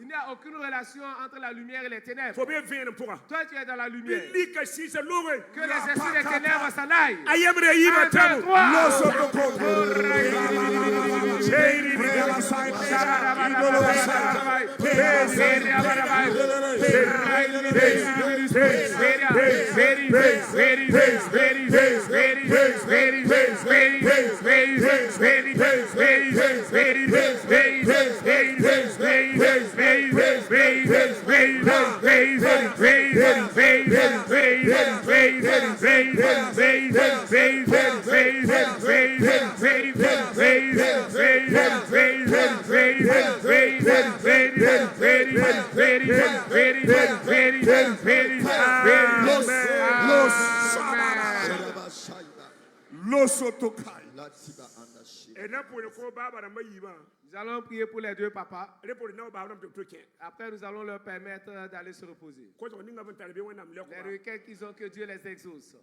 n'y a aucune relation entre la lumière et les ténèbres. Toi, tu es dans la lumière. Que les esprits des ténèbres s'en aillent. 1, 2, 3. Nous allons prier pour les deux papas. Après, nous allons leur permettre d'aller se reposer. Les requêtes qu'ils ont, que Dieu les exauce.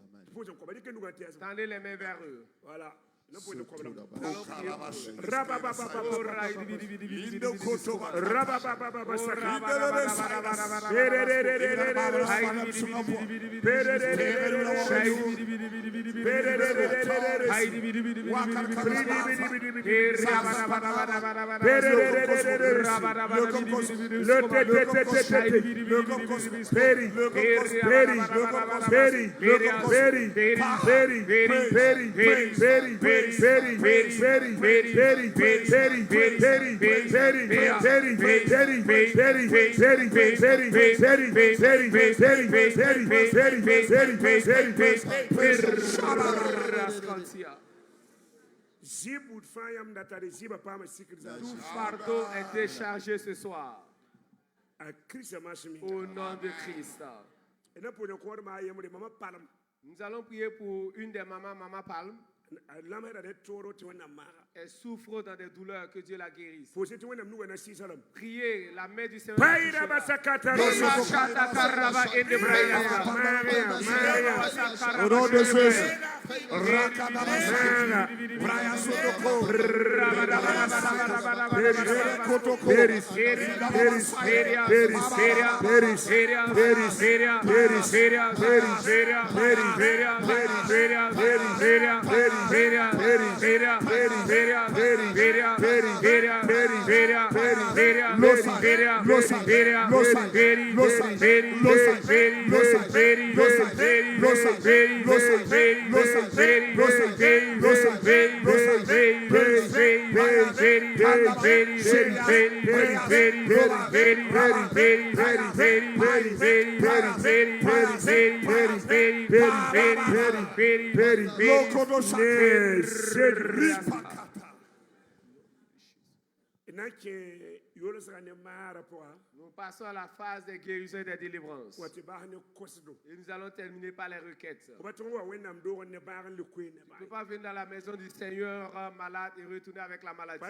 Tendez les mains vers eux. Voilà. Nous allons prier Tout fardeau est déchargé ce soir. Au nom de Christ. Nous allons prier pour une des mamans, Maman Palme. Elle souffre dans des douleurs, que Dieu la guérisse. Priez, la main du Seigneur. Au nom de Jésus. Nous passons à la phase des guérisons et des délivrances. Et nous allons terminer par les requêtes. Tu ne peux pas venir dans la maison du Seigneur malade et retourner avec la maladie.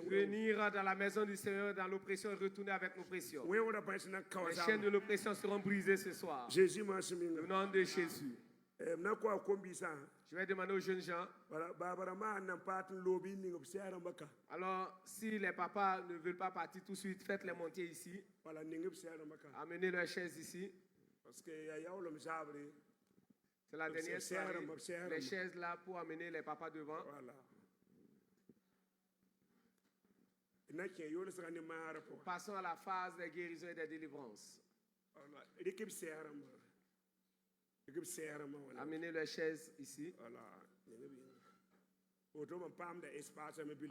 Venir dans la maison du Seigneur dans l'oppression et retourner avec l'oppression. Les chaînes de l'oppression seront brisées ce soir. Au nom de Jésus. Je vais demander aux jeunes gens. Alors, si les papas ne veulent pas partir tout de suite, faites-les monter ici. Amenez leurs chaises ici. C'est la dernière soirée. Les chaises là pour amener les papas devant. Passons à la phase des guérisons et des délivrances. Amenez leurs chaises ici.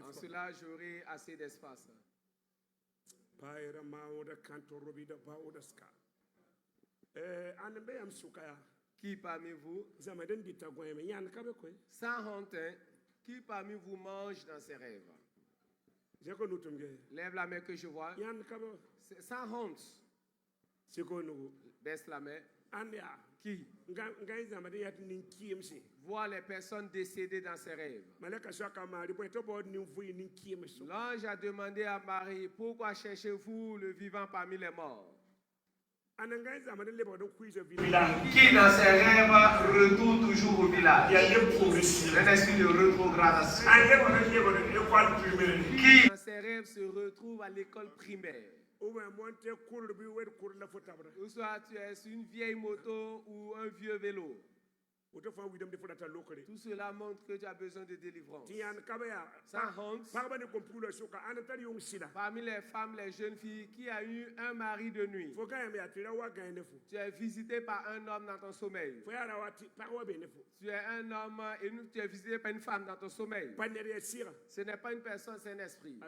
En cela, j'aurai assez d'espace. Qui parmi vous, sans honte, qui parmi vous mange dans ses rêves? Lève la main que je vois. Sans honte. Baisse la main. Qui voit les personnes décédées dans ses rêves? L'ange a demandé à Marie, pourquoi cherchez-vous le vivant parmi les morts? Qui dans ses rêves retourne toujours au village? Un esprit de rétrogradation. Qui dans ses rêves se retrouve à l'école primaire? Ou soit tu es sur une vieille moto ou un vieux vélo. Tout cela montre que tu as besoin de délivrance. Sans honte, parmi les femmes, les jeunes filles, qui a eu un mari de nuit, tu es visité par un homme dans ton sommeil. Tu es un homme et tu es visité par une femme dans ton sommeil. Ce n'est pas une personne, c'est un esprit.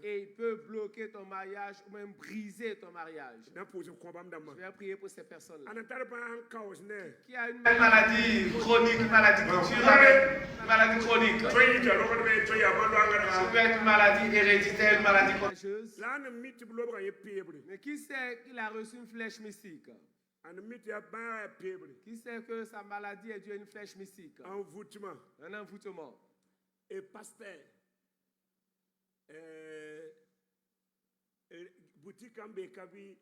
Et il peut bloquer ton mariage ou même briser ton mariage. Je vais prier pour ces personnes-là. Qui a une maladie chronique, une maladie chronique. Ça peut être une maladie héréditaire, une maladie contagieuse. Mais qui sait qu'il a reçu une flèche mystique? Qui sait que sa maladie est due à une flèche mystique? Un envoûtement. Et pasteur, boutique en Bekabi,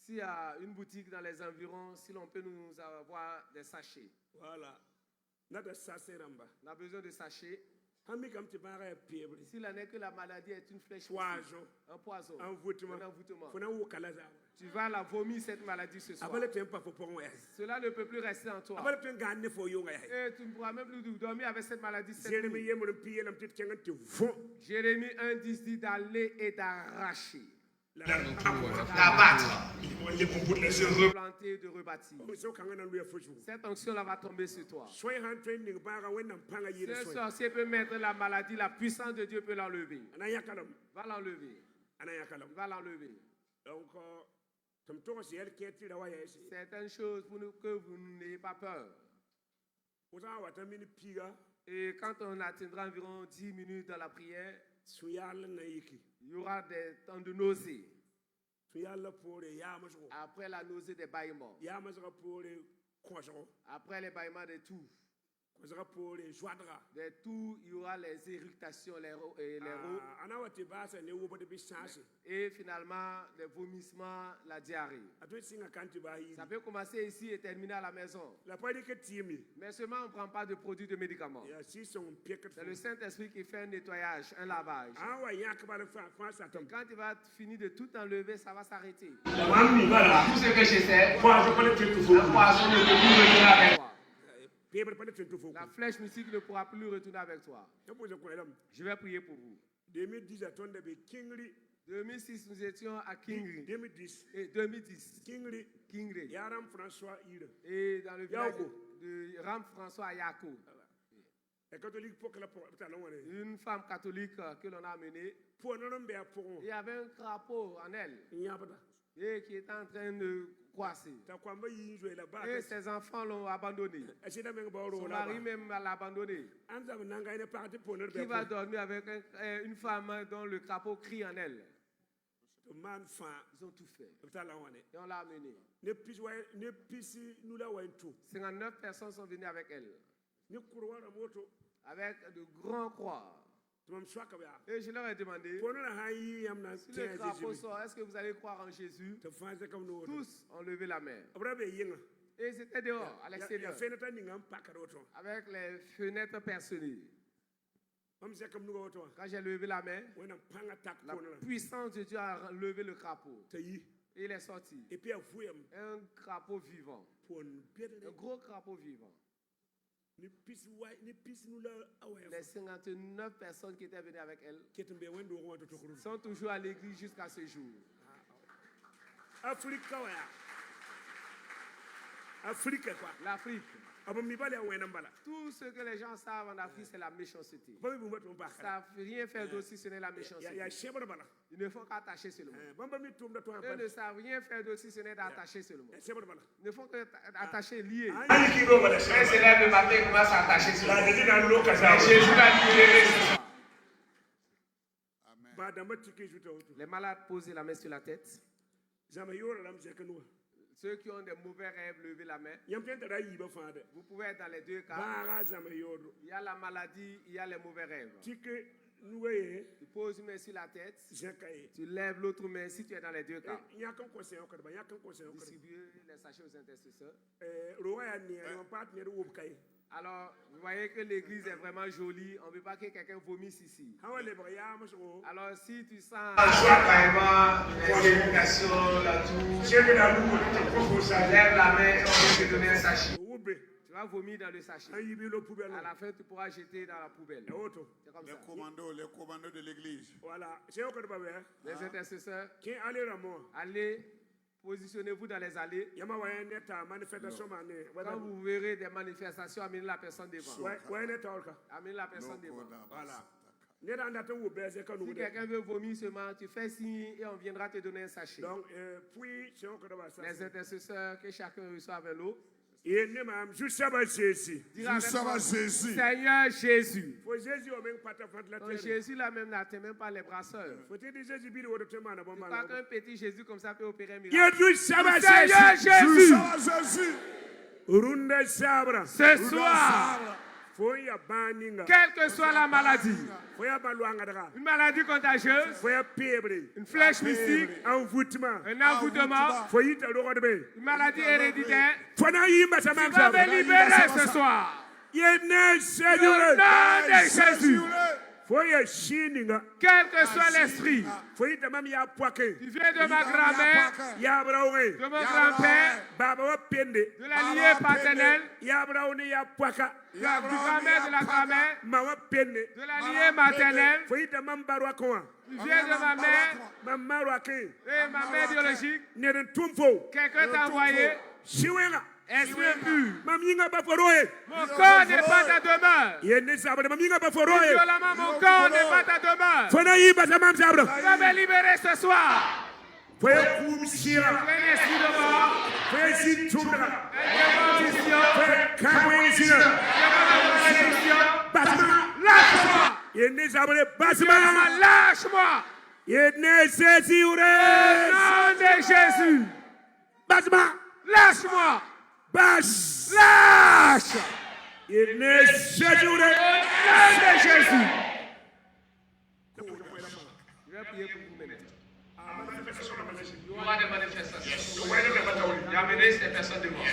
s'il y a une boutique dans les environs, si l'on peut nous avoir des sachets. Voilà. On a besoin de sachets. S'il en est que la maladie est une flèche, un poison, un envoûtement. Tu vas la vomir cette maladie ce soir. Cela ne peut plus rester en toi. Et tu ne pourras même plus dormir avec cette maladie cette nuit. Jérémie 1:10 dit d'aller et d'arracher. D'abattre, de replanter, de rebâtir. Cette onction-là va tomber sur toi. Ce sorcier peut mettre la maladie, la puissance de Dieu peut l'enlever. Va l'enlever. Va l'enlever. Donc, certaines choses pour nous, que vous n'ayez pas peur. Et quand on atteindra environ 10 minutes dans la prière, il y aura des temps de nausée. Après la nausée, des bâillements. Après les bâillements des toux. Des toux, il y aura les irritations, les rots. Et finalement, les vomissements, la diarrhée. Ça peut commencer ici et terminer à la maison. Mais seulement on ne prend pas de produits de médicaments. C'est le Saint-Esprit qui fait un nettoyage, un lavage. Quand il va finir de tout enlever, ça va s'arrêter. Tout ce que je sais, un poison ne peut plus venir avec toi. La flèche mystique ne pourra plus retourner avec toi. Je vais prier pour vous. 2006, nous étions à Kingri. 2010. Kingri. Et dans le village de Ram François à Yako. Une femme catholique que l'on a amenée. Il y avait un crapaud en elle. Et qui était en train de croisser. Et ses enfants l'ont abandonné. Son mari même l'a abandonné. Qui va dormir avec une femme dont le crapaud crie en elle? Ils ont tout fait. Et on l'a amené. 59 personnes sont venues avec elle. Avec de grands croix. Et je leur ai demandé, si le crapaud sort, est-ce que vous allez croire en Jésus? Tous ont levé la main. Et c'était dehors, à l'extérieur, avec les fenêtres percées. Quand j'ai levé la main, la puissance de Dieu a levé le crapaud. Et il est sorti. Un crapaud vivant. Un gros crapaud vivant. Les 59 personnes qui étaient venues avec elle sont toujours à l'église jusqu'à ce jour. L'Afrique. Tout ce que les gens savent en Afrique, c'est la méchanceté. Ils ne savent rien faire d'autre si ce n'est la méchanceté. Ils ne font qu'attacher seulement. Ils ne savent rien faire d'autre si ce n'est d'attacher seulement. Ils ne font qu'attacher, lier. C'est là le matin commence à attacher seulement. Jésus va libérer. Les malades posent la main sur la tête. Ceux qui ont des mauvais rêves, levez la main. Vous pouvez être dans les deux cas. Il y a la maladie, il y a les mauvais rêves. Tu poses une main sur la tête. Tu lèves l'autre main si tu es dans les deux cas. Distribuez les sachets aux intercesseurs. Alors, vous voyez que l'église est vraiment jolie. On ne veut pas que quelqu'un vomisse ici. Alors, si tu sens vraiment l'éducation, la toux, lève la main et on va te donner un sachet. Tu vas vomir dans le sachet. À la fin, tu pourras jeter dans la poubelle. C'est comme ça. Les commandos de l'église. Voilà. Les intercesseurs, allez. Positionnez-vous dans les allées. Quand vous verrez des manifestations, amenez la personne devant. Amenez la personne devant. Voilà. Si quelqu'un veut vomir seulement, tu fais signe et on viendra te donner un sachet. Les intercesseurs, que chacun reçoive l'eau. Seigneur Jésus. Donc Jésus là même là, t'es même pas les brasseurs. Pas qu'un petit Jésus comme ça peut opérer un miracle. Seigneur Jésus. Ce soir, quelle que soit la maladie, une maladie contagieuse, une flèche mystique, un envoûtement, une maladie héréditaire, tu vas me libérer ce soir. Au nom de Jésus. Quel que soit l'esprit, tu viens de ma grand-mère, de mon grand-père, de la lignée paternelle, du grand-mère de la grand-mère, de la lignée maternelle, tu viens de ma mère et ma mère biologique. Quelqu'un t'a envoyé. Esprit impur. Mon corps n'est pas ta demeure. Violemment, mon corps n'est pas ta demeure. Tu vas me libérer ce soir. Un esprit de mort. Lâche-moi. Lâche-moi. Au nom de Jésus. Lâche-moi. Lâche! Il n'est jamais au nom de Jésus. Je vais prier pour vous maintenant. Il y aura des manifestations. Il y a amené ces personnes devant.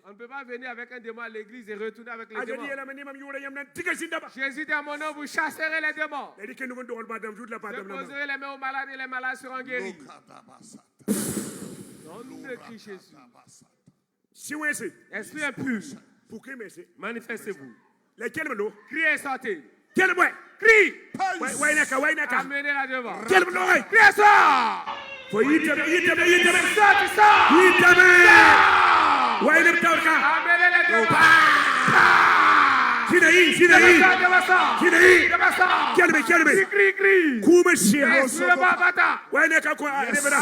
On ne peut pas venir avec un démon à l'église et retourner avec les démons. Jésus dit à mon nom, vous chasserez les démons. Déposerez les mains aux malades et les malades seront guéris. Nom de Christ Jésus. Esprit impur. Manifestez-vous. Criez et sortez. Crie. Amenez-la devant. Criez ça. Amenez-la devant.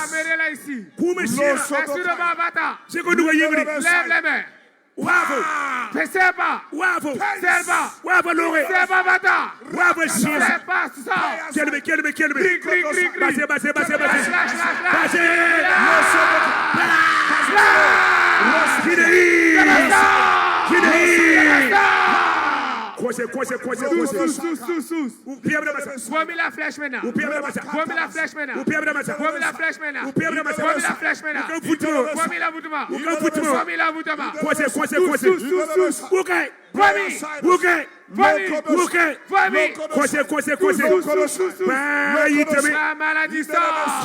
Amenez-la ici. Lève les mains. Serba. Vomis la flèche maintenant. Vomis la flèche maintenant. Vomis la flèche maintenant. Vomis la flèche maintenant. Vomis l'avoutement. Vomis l'avoutement. Vomis. La maladie sort.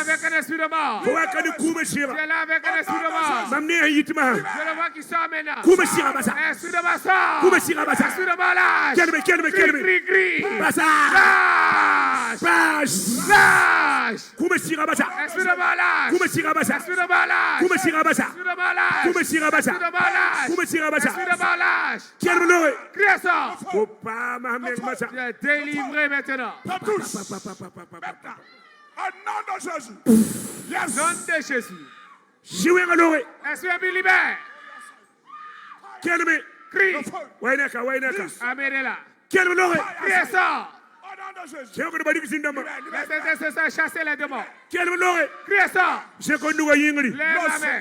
Avec un esprit de mort. Je là avec un esprit de mort. Je le vois qui sort maintenant. Esprit de mort sort. Esprit de mort lâche. Crie. Lâche. Esprit de mort lâche. Esprit de mort lâche. Esprit de mort lâche. Esprit de mort lâche. Crie ça. Tu es délivré maintenant. Au nom de Jésus. Yes. Nom de Jésus. Esprit impur libère. Crie. Amenez-la. Crie ça. C'est chasser les démons. Crie ça. Lève la main.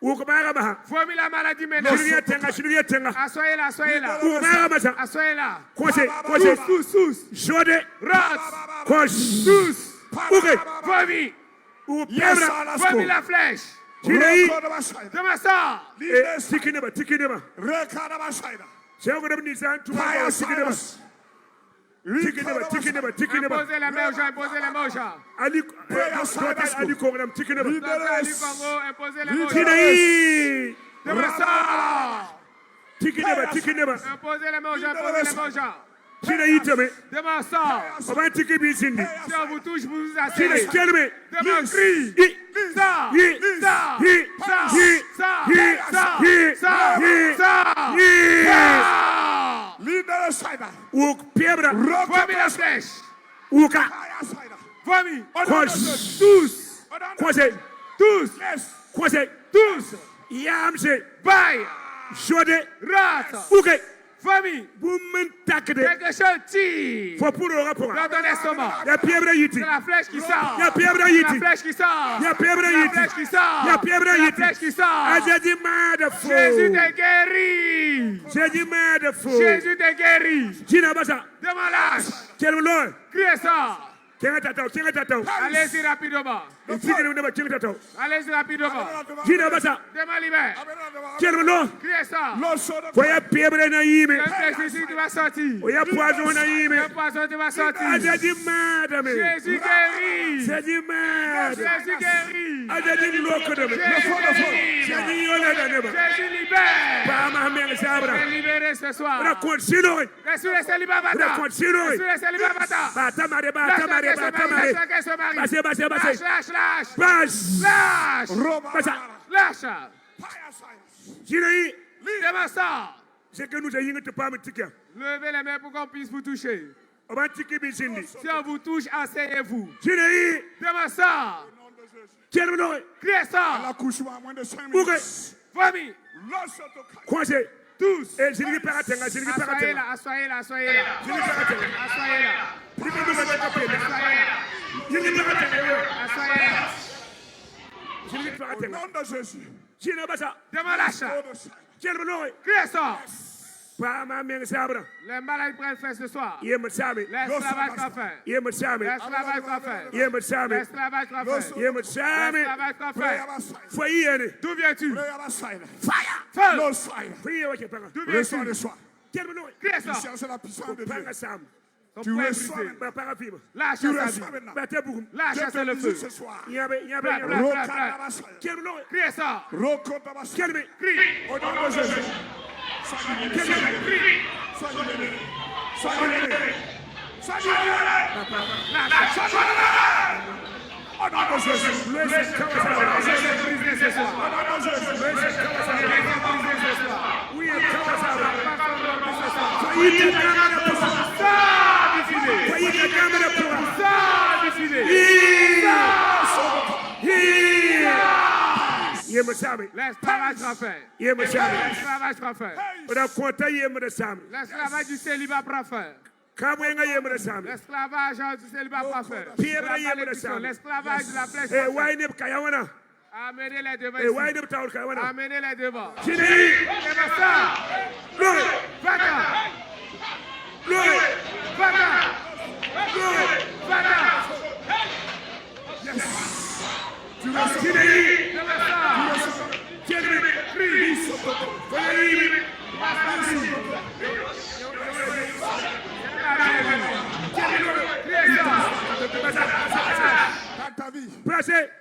Vomis la maladie maintenant. Assoyez-la. Assoyez-la. Tous. Vomis. Vomis la flèche. De ma sang. Imposez les mains aux gens, imposez les mains aux gens. Ali Congo, imposez les mains aux gens. De ma sang. Imposez les mains aux gens, imposez les mains aux gens. De ma sang. Si on vous touche, vous vous asseyez. De ma cri. Ça. Vomis la flèche. Vomis. Tous. Baille. Rate. Vomis. Quelque chose tire. Dans ton estomac. C'est la flèche qui sort. La flèche qui sort. La flèche qui sort. La flèche qui sort. Jésus te guérit. Jésus te guérit. Demande l'âge. Criez ça. Allez-y rapidement. Allez-y rapidement. Demande libère. Criez ça. Ici, tu vas sortir. Le poison, tu vas sortir. Jésus guérit. Jésus guérit. Jésus libère. Tu es libéré ce soir. Reçu les célibataires. Reçu les célibataires. Lâche. C'est que nous ayons pas me tiquer. Levez les mains pour qu'on puisse vous toucher. Si on vous touche, asseyez-vous. Demain ça. Criez ça. Vomis. Tous. Assoyez là. Assoyez là. Au nom de Jésus. Demande l'achat. Criez ça. Les malades prennent faire ce soir. L'esclavage qu'on fait. L'esclavage qu'on fait. L'esclavage qu'on fait. D'où viens-tu? Fire. D'où viens-tu? Criez ça. Tu reçois lâche lâche le feu. Criez ça. Crie. Au nom de Jésus. L'esclavage qu'on fait. L'esclavage qu'on fait. L'esclavage du célibat pour faire. L'esclavage du célibat pour faire. L'esclavage de la flèche. Amenez les devants ici. Amenez les devants.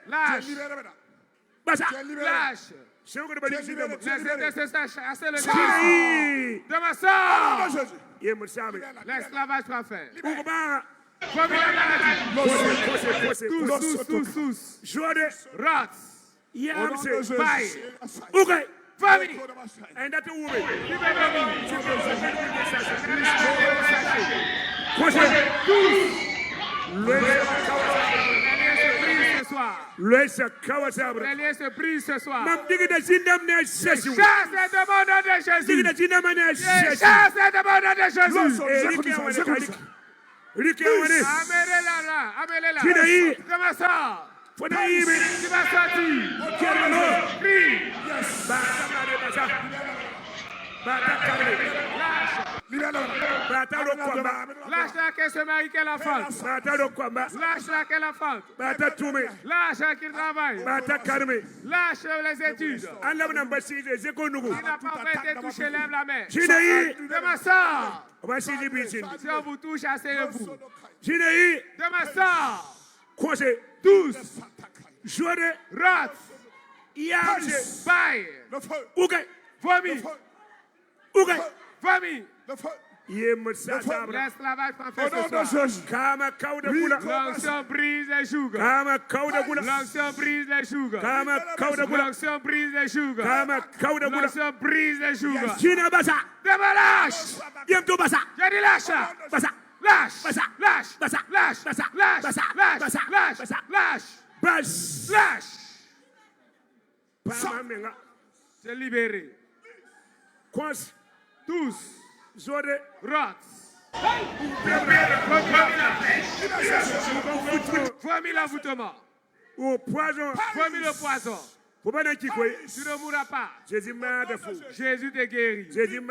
Lâche. L'esclavage qu'on fait. Tous. Rats. Famille. And that's a woman. L'œil se brise ce soir. Chasse et demande de Jésus. Chasse et demande de Jésus. Amenez-la. Comment ça? Tu vas sortir. Crie. Lâche. Lâche-la qu'elle se marie, qu'elle enfante. Lâche-la qu'elle enfante. Lâche-la qu'il travaille. Lâche les études. Il n'a pas été touché, lève la main. De ma soeur. Si on vous touche, asseyez-vous. De ma soeur. Tous. Rot. Bail. Vomi. Vomi. L'esclavage prend fait ce soir. L'onction brise les jougs. L'onction brise les jougs. L'onction brise les jougs. L'onction brise les jougs. Demain lâche. J'ai dit lâche. Lâche. Lâche. Lâche. Lâche. Lâche. C'est libéré. Tous. Rot. Vomis l'envoûtement. Vomis le poison. Tu ne mourras pas. Jésus te guérit. Jésus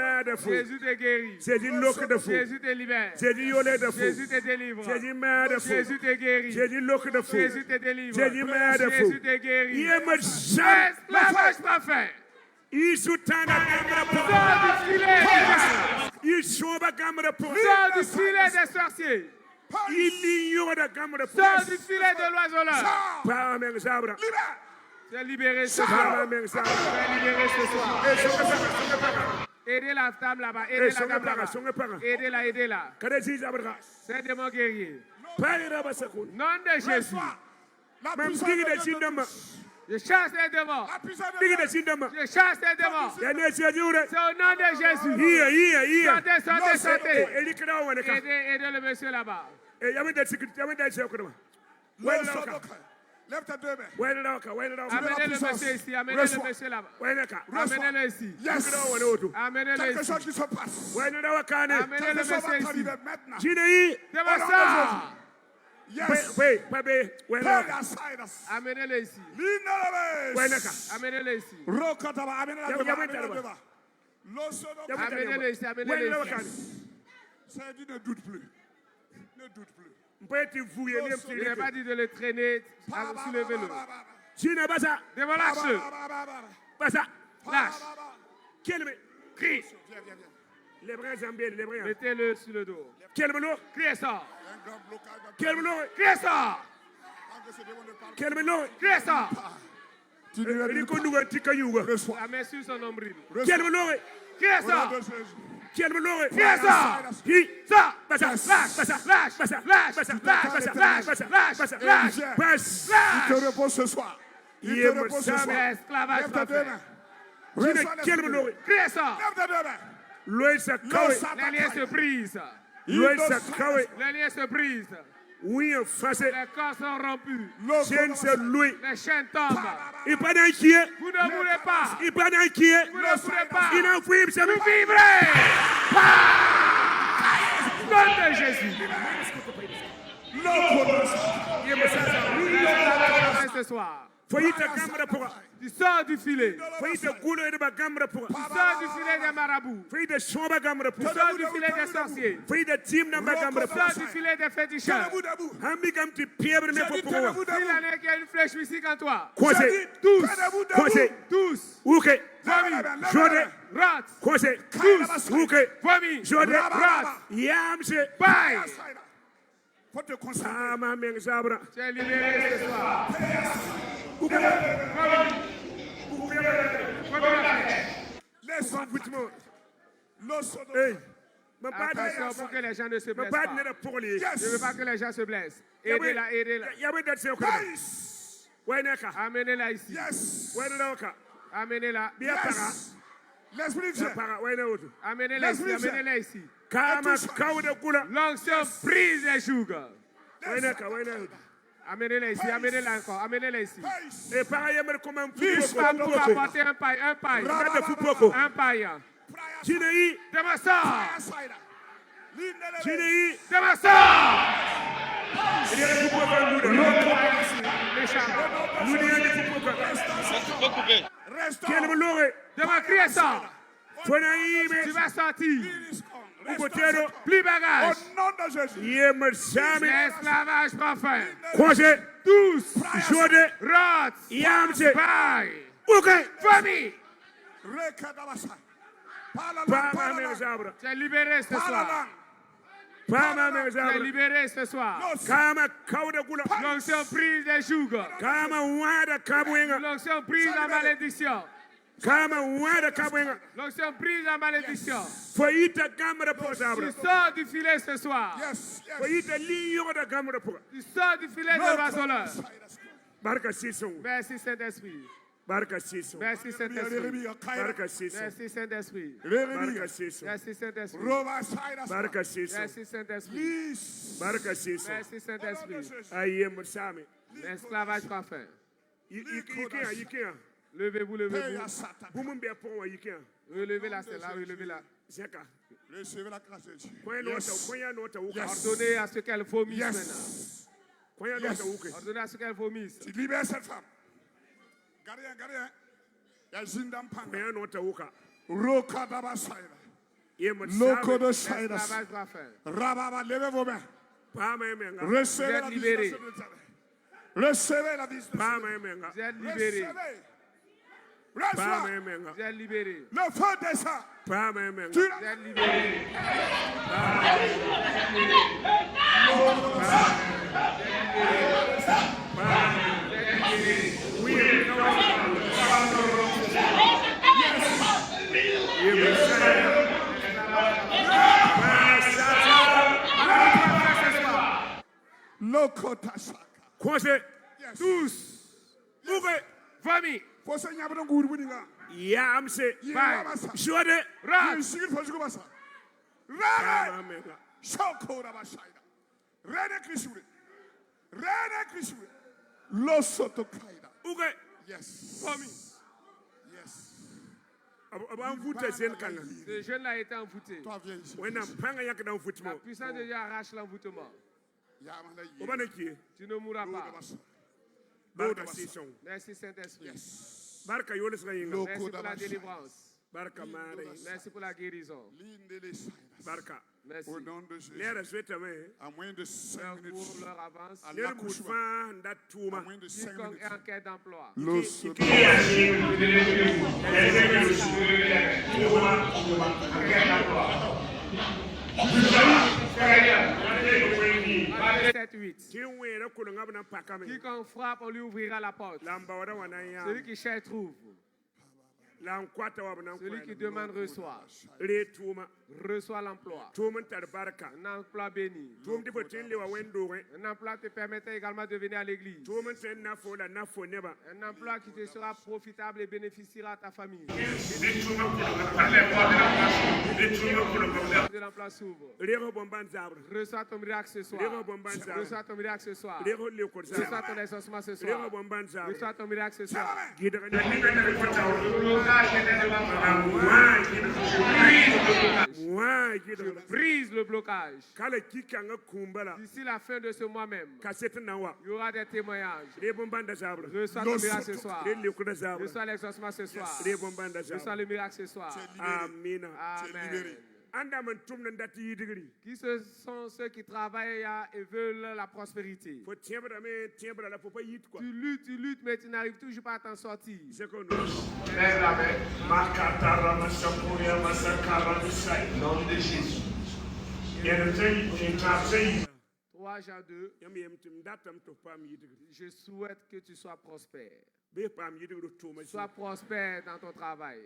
te guérit. Jésus te libère. Jésus te délivre. Jésus te guérit. Jésus te délivre. Jésus te guérit. L'esclavage parfait. Sors du filet des sorciers. Sors du filet de l'oiseleur. C'est libéré ce soir. Aidez la femme là-bas. Aidez la dame là-bas. Aidez-la. C'est de mon guerrier. Nom de Jésus. Je chasse les démons. Je chasse les démons. C'est au nom de Jésus. Sortez. Aidez le monsieur là-bas. Amenez le monsieur ici. Amenez le monsieur là-bas. Amenez-le ici. Amenez-le ici. Amenez le monsieur ici. De ma soeur. Yes. Amenez-le ici. Amenez-le ici. Amenez-le ici. Amenez-le ici. Ça dit ne doute plus. Ne doute plus. Je n'ai pas dit de le traîner, soulevez-le. Dévalâche-le. Lâche. Crie. Mettez-le sur le dos. Criez ça. Criez ça. Criez ça. La main sur son nombril. Criez ça. Criez ça. Lâche. Il te repose ce soir. Il te repose ce soir. Esclavage parfait. Criez ça. Les liens se brisent. Les liens se brisent. Les corps sont rompus. Les chaînes tombent. Vous ne mourrez pas. Vous ne mourrez pas. Vous vivrez. Nom de Jésus. Ce soir. Tu sors du filet. Tu sors du filet des marabouts. Tu sors du filet des sorciers. Tu sors du filet des féticheurs. S'il y en a qui a une flèche mystique en toi. Tous. Vomi. Rot. Vomi. Rot. Bye. Faut te concentrer. Tu es libéré ce soir. Attention pour que les gens ne se blessent pas. Je ne veux pas que les gens se blessent. Aidez-la. Amenez-la ici. Amenez-la. L'esprit vient. Amenez-la ici. L'onction brise les jougs. Amenez-la ici, amenez-la ici. Pas pour apporter un paille. Un paille. De ma soeur. De ma soeur. De ma création. Tu vas sortir. Plus bagage. Au nom de Jésus. L'esclavage prend fin. Tous. Rot. Bye. Famille. Tu es libéré ce soir. Tu es libéré ce soir. L'onction prise des jougs. L'onction prise la malédiction. L'onction prise la malédiction. Tu sors du filet ce soir. Tu sors du filet de l'oiseleur. Merci Saint-Esprit. Merci Saint-Esprit. Merci Saint-Esprit. Merci Saint-Esprit. Merci Saint-Esprit. Merci Saint-Esprit. L'esclavage prend fin. Levez-vous, levez-vous. Relevez-la, celle-là, relevez-la. Recevez la grâce de Dieu. Ordonnez à ce qu'elle vomisse maintenant. Ordonnez à ce qu'elle vomisse. Tu libères cette femme. Gardien. Yazindam Panga. Roka Dabasaira. Loko de Saira. Rababa, levez vos mains. Recevez la visitation de Dieu. Recevez la visitation. Vous êtes libérés. Vous êtes libérés. Le feu descend. Vous êtes libérés. Tous. Famille. Yes. Ce jeune-là a été envoûté. La puissance de Dieu arrache l'envoûtement. Tu ne mourras pas. Merci Saint-Esprit. Merci pour la délivrance. Merci pour la guérison. Merci. Au nom de Jésus. À moins de 5 minutes. Pour leur avance. À l'accouchement. À moins de 5 Quiconque minutes. est en quête d'emploi. Quiconque frappe, on lui ouvrira la porte. Celui qui cherche trouve. Celui qui demande reçoit. Reçoit l'emploi. Un emploi béni. Un emploi te permettait également de venir à l'église. Un emploi qui te sera profitable et bénéficiera à ta famille. De l'emploi s'ouvre. Reçois ton miracle ce soir. Reçois ton miracle ce soir. Reçois ton exaucement ce soir. Reçois ton miracle ce soir. Brise le blocage. D'ici la fin de ce mois même, il y aura des témoignages. Reçois ton miracle ce soir. Reçois l'exaucement ce soir. Reçois le miracle ce soir. Amen. Amen. Qui sont ceux qui travaillent et veulent la prospérité? Tu luttes, mais tu n'arrives toujours pas à t'en sortir. Lève la main. Nom de Jésus. 3 Jean 2. Je souhaite que tu sois prospère. Sois prospère dans ton travail.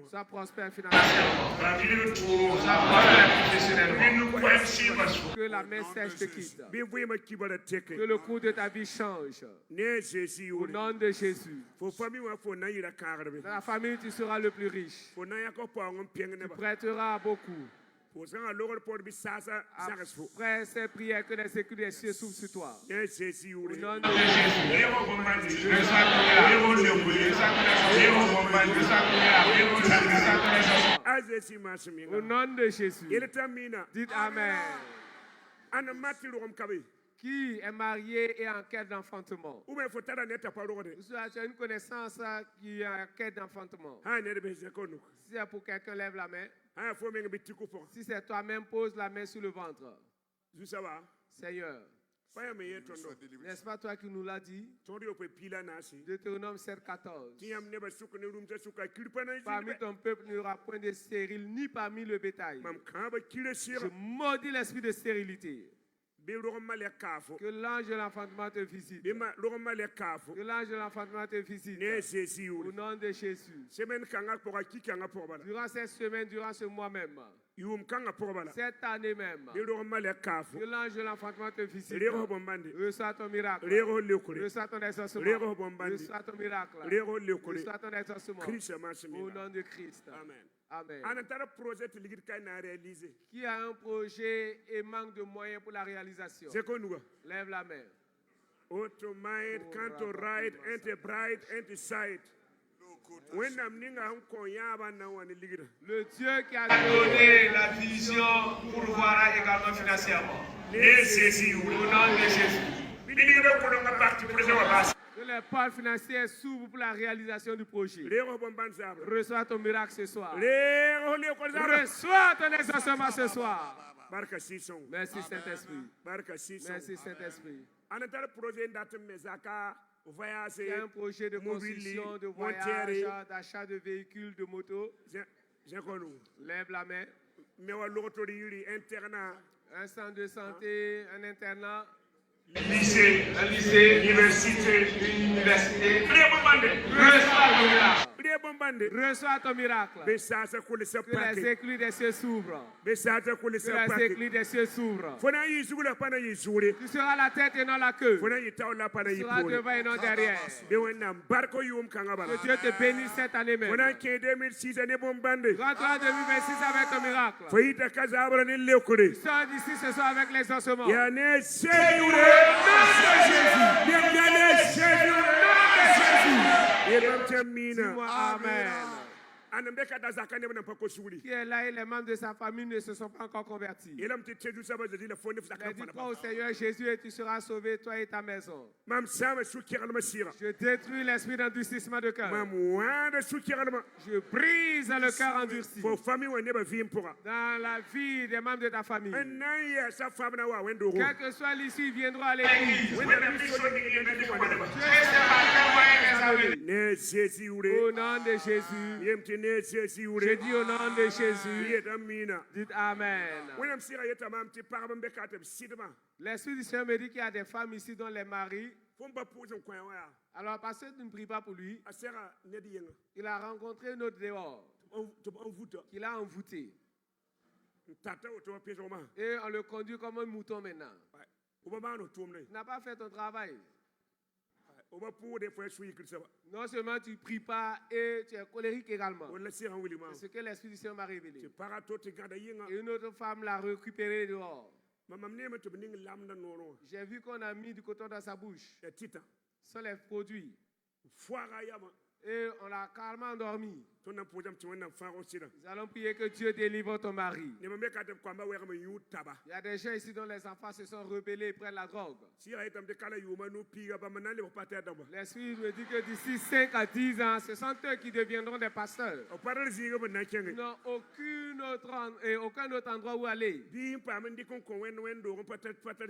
Sois prospère financièrement. Sois prospère professionnellement. Que la main sèche te quitte. Que le cours de ta vie change. Au nom de Jésus. Dans la famille, tu seras le plus riche. Tu prêteras beaucoup. Après ces prières, que les sécurités des cieux s'ouvrent sur toi. Au nom de Jésus. Au nom de Jésus. Dites Amen. qui est marié et en quête d'enfantement. Ou tu as une connaissance qui est en quête d'enfantement. Si c'est pour quelqu'un, lève la main. Si c'est toi-même, pose la main sur le ventre. Seigneur. N'est-ce pas toi qui nous l'as dit? Deutéronome 7,14. Parmi ton peuple, il n'y aura point de stérile, ni parmi le bétail. Je maudis l'esprit de stérilité. Que l'ange de l'enfantement te visite. Que l'ange de l'enfantement te visite. Au nom de Jésus. Durant cette semaine, durant ce mois même. Cette année même. Que l'ange de l'enfantement te visite. Reçois ton miracle. Reçois ton exaucement. Reçois ton miracle. Reçois ton exaucement. Au nom de Christ. Amen. Amen. Qui a un projet et manque de moyens pour la réalisation? Lève la main. Le Dieu qui a donné la vision pour voir également financièrement. Au nom de Jésus. Que les portes financières s'ouvrent pour la réalisation du projet. Reçois ton miracle ce soir. Reçois ton exaucement ce soir. Merci Saint-Esprit. Merci Saint-Esprit. Il y a un projet de construction, de voyage, d'achat de véhicules, de motos. Lève la main. Un centre de santé, un internat. Lycée, université. Reçois ton miracle. Que les éclus des cieux s'ouvrent. Que les éclus des cieux s'ouvrent. Tu seras la tête et non la queue. Tu seras devant et non derrière. Que Dieu te bénisse cette année même. Rentre en 2026 avec ton miracle. Tu sors d'ici ce soir avec l'exaucement. Dis-moi Amen. Qui est là et les membres de sa famille ne se sont pas encore convertis. Il dit crois au Seigneur Jésus et tu seras sauvé, toi et ta maison. Je détruis l'esprit d'endurcissement de cœur. Je brise le cœur endurci. Dans la vie des membres de ta famille. Quel que soit l'issue, ils viendront à l'église. Au nom de Jésus. Je dis au nom de Jésus. Dites Amen. L'Esprit du Seigneur me dit qu'il y a des femmes ici dont les maris. Alors, parce que tu ne pries pas pour lui, il a rencontré une autre dehors qu'il a envoûté. Et on le conduit comme un mouton maintenant. Tu n'as pas fait ton travail. Non seulement tu ne pries pas et tu es colérique également. C'est ce que l'Esprit du Seigneur m'a révélé. Et une autre femme l'a récupéré dehors. J'ai vu qu'on a mis du coton dans sa bouche. Ce sont les produits. Et on l'a carrément endormi. Nous allons prier que Dieu délivre ton mari. Il y a des gens ici dont les enfants se sont rebellés et prennent la drogue. L'Esprit me dit que d'ici 5 à 10 ans, ce sont eux qui deviendront des pasteurs. Ils n'ont aucun autre endroit où aller.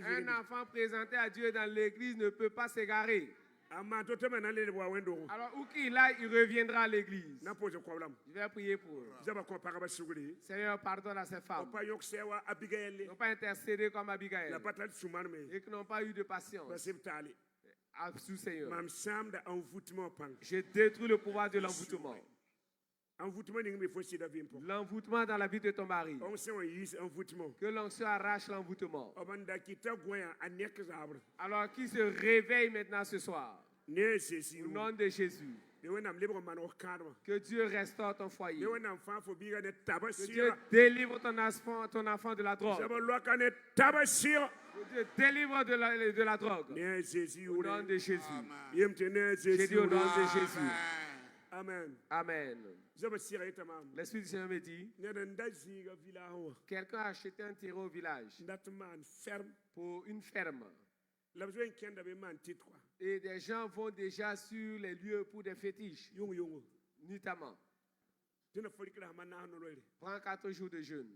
Un enfant présenté à Dieu dans l'église ne peut pas s'égarer. Alors, où qu'il aille, il reviendra à l'église. Je vais prier pour eux. Seigneur, pardonne à ces femmes. Ils n'ont pas intercédé comme Abigail. Et qui n'ont pas eu de patience. Sous Seigneur. Je détruis le pouvoir de l'envoûtement. L'envoûtement dans la vie de ton mari. Que l'onction arrache l'envoûtement. Alors qu'il se réveille maintenant ce soir. Au nom de Jésus. Que Dieu restaure ton foyer. Que Dieu délivre ton enfant de la drogue. Que Dieu délivre de la drogue. Au nom de Jésus. J'ai dit au nom de Jésus. Amen. Amen. L'Esprit du Seigneur me dit, quelqu'un a acheté un terrain au village pour une ferme. Et des gens vont déjà sur les lieux pour des fétiches. Notamment. Prends 4 jours de jeûne.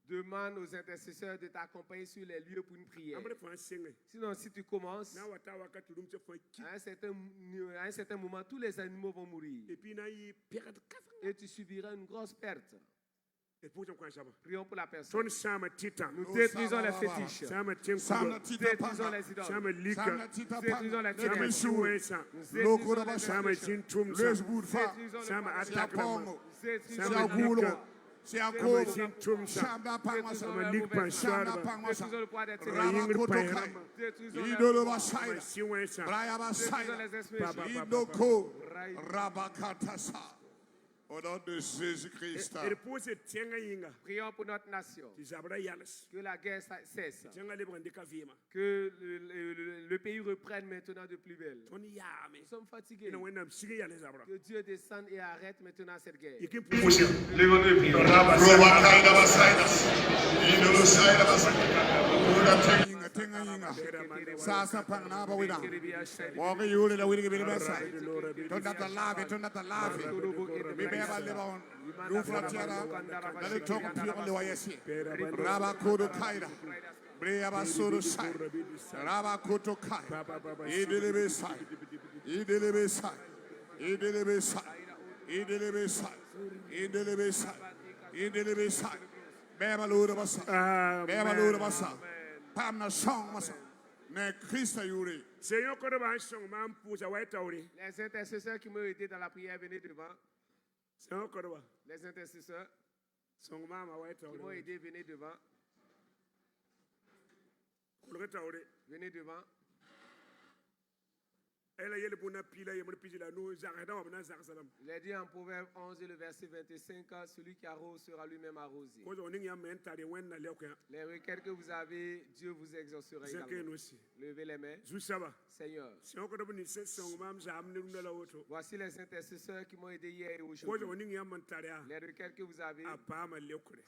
Demande aux intercesseurs de t'accompagner sur les lieux pour une prière. Sinon, si tu commences, à un certain moment, tous les animaux vont mourir. Et tu subiras une grosse perte. Prions pour la personne. Nous détruisons les fétiches. Nous détruisons les idoles. Nous détruisons les ténèbres. Au nom de Jésus-Christ. Prions pour notre nation. Que la guerre cesse. Que le pays reprenne maintenant de plus belle. Nous sommes fatigués. Que Dieu descende et arrête maintenant cette guerre. Levons-nous et les intercesseurs qui m'ont aidé dans la prière, venez devant. Les intercesseurs qui m'ont aidé, venez devant. Venez devant. Il est dit en Proverbe 11 et le verset 25, celui qui arrose sera lui-même arrosé. Les requêtes que vous avez, Dieu vous exaucera également. Levez les mains. Seigneur, voici les intercesseurs qui m'ont aidé hier et aujourd'hui. Les requêtes que vous avez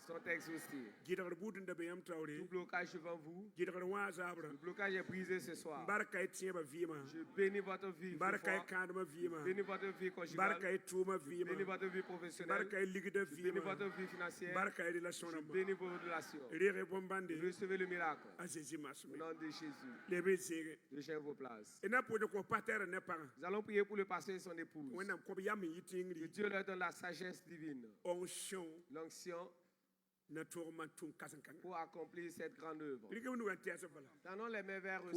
sont exaucées. Tout blocage devant vous, le blocage est brisé ce soir. Je bénis votre vie. Bénis votre vie conjugale. Bénis votre vie professionnelle. Bénis votre vie financière. Bénis vos relations. Recevez le miracle. Au nom de Jésus. Lâchez vos places. Nous allons prier pour le pasteur et son épouse. Que Dieu leur donne la sagesse divine. L'onction pour accomplir cette grande œuvre. Tendons les mains vers eux.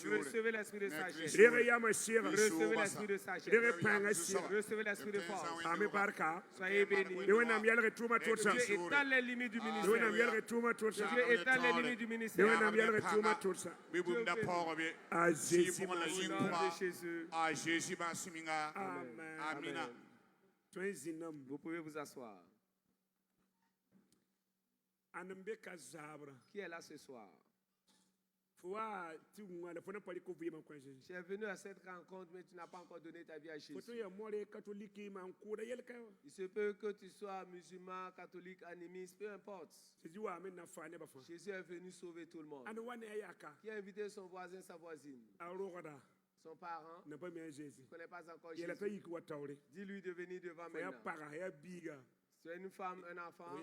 Recevez l'esprit de sagesse. Recevez l'esprit de sagesse. Recevez l'esprit de force. Soyez bénis. Dieu étale les limites du ministère. Dieu étale les limites du ministère. À Jésus. Amen. Vous pouvez vous asseoir. Qui est là ce soir? Tu es venu à cette rencontre, mais tu n'as pas encore donné ta vie à Jésus. Il se peut que tu sois musulman, catholique, animiste, peu importe. Jésus est venu sauver tout le monde. Qui a invité son voisin, sa voisine? Son parent ne connaît pas encore Jésus. Dis-lui de venir devant maintenant. Tu es une femme, un enfant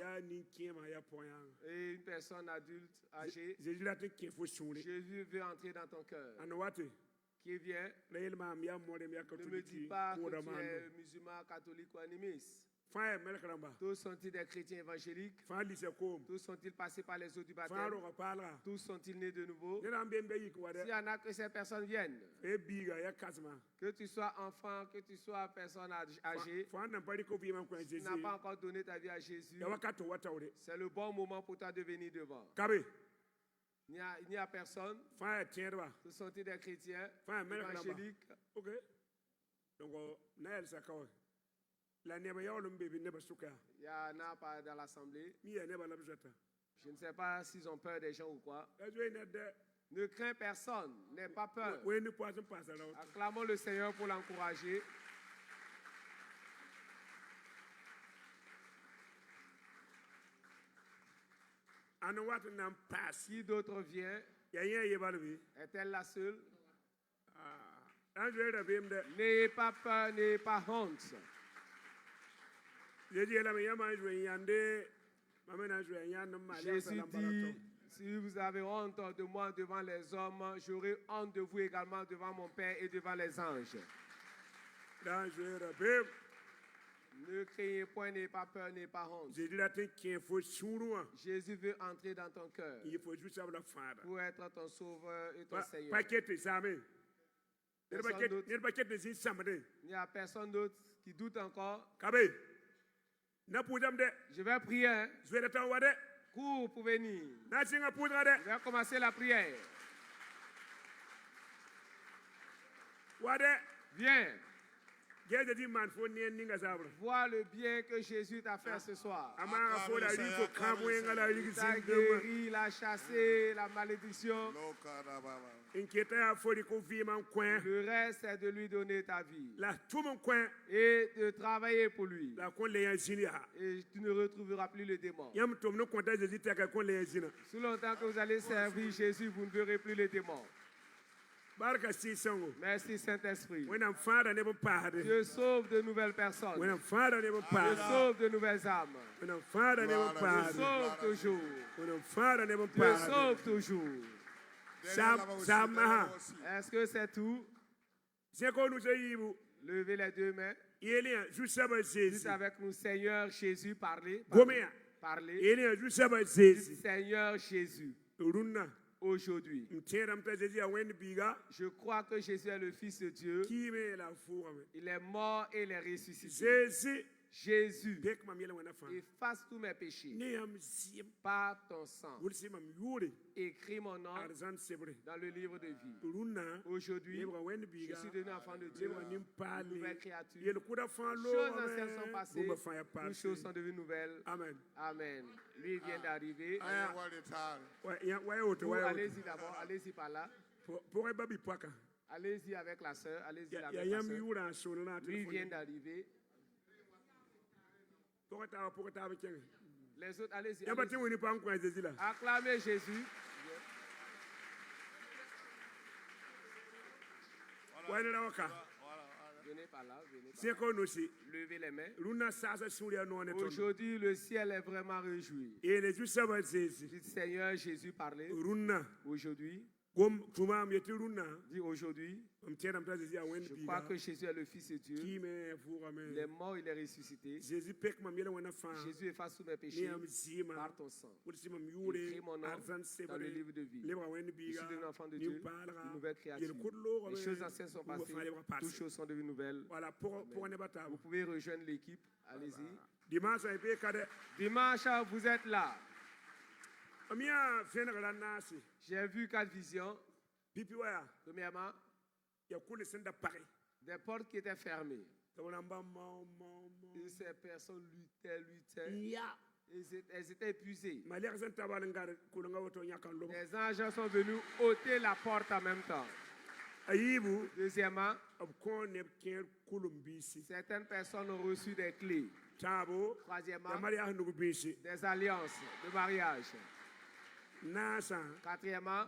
et une personne adulte âgée. Jésus veut entrer dans ton cœur. Qui vient, ne me dis pas que tu es musulman, catholique ou animiste. Tous sont-ils des chrétiens évangéliques? Tous sont-ils passés par les eaux du baptême? Tous sont-ils nés de nouveau? S'il y en a que ces personnes viennent, que tu sois enfant, que tu sois personne âgée, tu n'as pas encore donné ta vie à Jésus, c'est le bon moment pour toi de venir devant. Il n'y a personne. Tous sont-ils des chrétiens évangéliques? Il y en a pas dans l'assemblée. Je ne sais pas s'ils ont peur des gens ou quoi. Ne crains personne, n'aie pas peur. Acclamons le Seigneur pour l'encourager. Si d'autres viennent, est-elle la seule? N'ayez pas peur, n'ayez pas honte. Jésus dit, si vous avez honte de moi devant les hommes, j'aurai honte de vous également devant mon Père et devant les anges. Ne craignez point, n'ayez pas peur, n'ayez pas honte. Jésus veut entrer dans ton cœur pour être ton sauveur et ton Seigneur. Il n'y a personne d'autre qui doute encore. Je vais prier. Hein? Cours pour venir. Je vais commencer la prière. Viens. Vois le bien que Jésus t'a fait ce soir. Il t'a guéri, il a chassé la malédiction. Le reste, c'est de lui donner ta vie. Et de travailler pour lui. Et tu ne retrouveras plus le démon. Sous longtemps que vous allez servir Jésus, vous ne verrez plus le démon. Merci Saint-Esprit. Dieu sauve de nouvelles personnes. Dieu sauve de nouvelles âmes. Dieu sauve toujours. Dieu sauve toujours. Est-ce que c'est tout? Levez les deux mains. Dites avec nous, Seigneur Jésus, parlez. Parlez. Dites, Seigneur Jésus. Aujourd'hui, je crois que Jésus est le Fils de Dieu. Il est mort et il est ressuscité. Jésus, efface tous mes péchés par ton sang. Écris mon nom dans le livre de vie. Aujourd'hui, je suis devenu enfant de Dieu, une nouvelle créature. Les choses anciennes sont passées, toutes choses sont devenues nouvelles. Amen. Amen. Lui vient d'arriver. Allez-y d'abord, allez-y par là. Allez-y avec la sœur, allez-y avec la sœur. Lui vient d'arriver. Les autres, allez-y. Acclamez Jésus. Venez par là, venez par là. Levez les mains. Aujourd'hui, le ciel est vraiment réjoui. Dites, Seigneur Jésus, parlez. Aujourd'hui. Dis aujourd'hui, je crois que Jésus est le Fils de Dieu. Il est mort, il est ressuscité. Jésus efface tous mes péchés par ton sang. Écris mon nom dans le livre de vie. Je suis devenu enfant de Dieu, une nouvelle créature. Les choses anciennes sont passées, toutes choses sont devenues nouvelles. Vous pouvez rejoindre l'équipe, allez-y. Dimanche, vous êtes là. J'ai vu 4 visions. Premièrement, des portes qui étaient fermées. Et ces personnes luttaient. Elles étaient épuisées. Les anges sont venus ôter la porte en même temps. Deuxièmement, certaines personnes ont reçu des clés. Troisièmement, des alliances de mariage. Quatrièmement,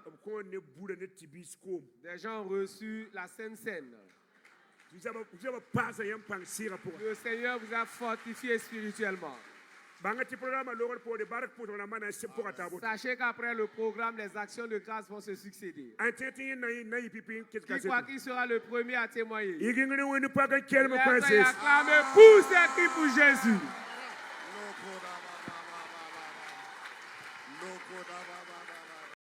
des gens ont reçu la Sainte Seine. Le Seigneur vous a fortifié spirituellement. Sachez qu'après le programme, les actions de grâce vont se succéder. Qui croit qui sera le premier à témoigner? Acclamez pour ces cris pour Jésus.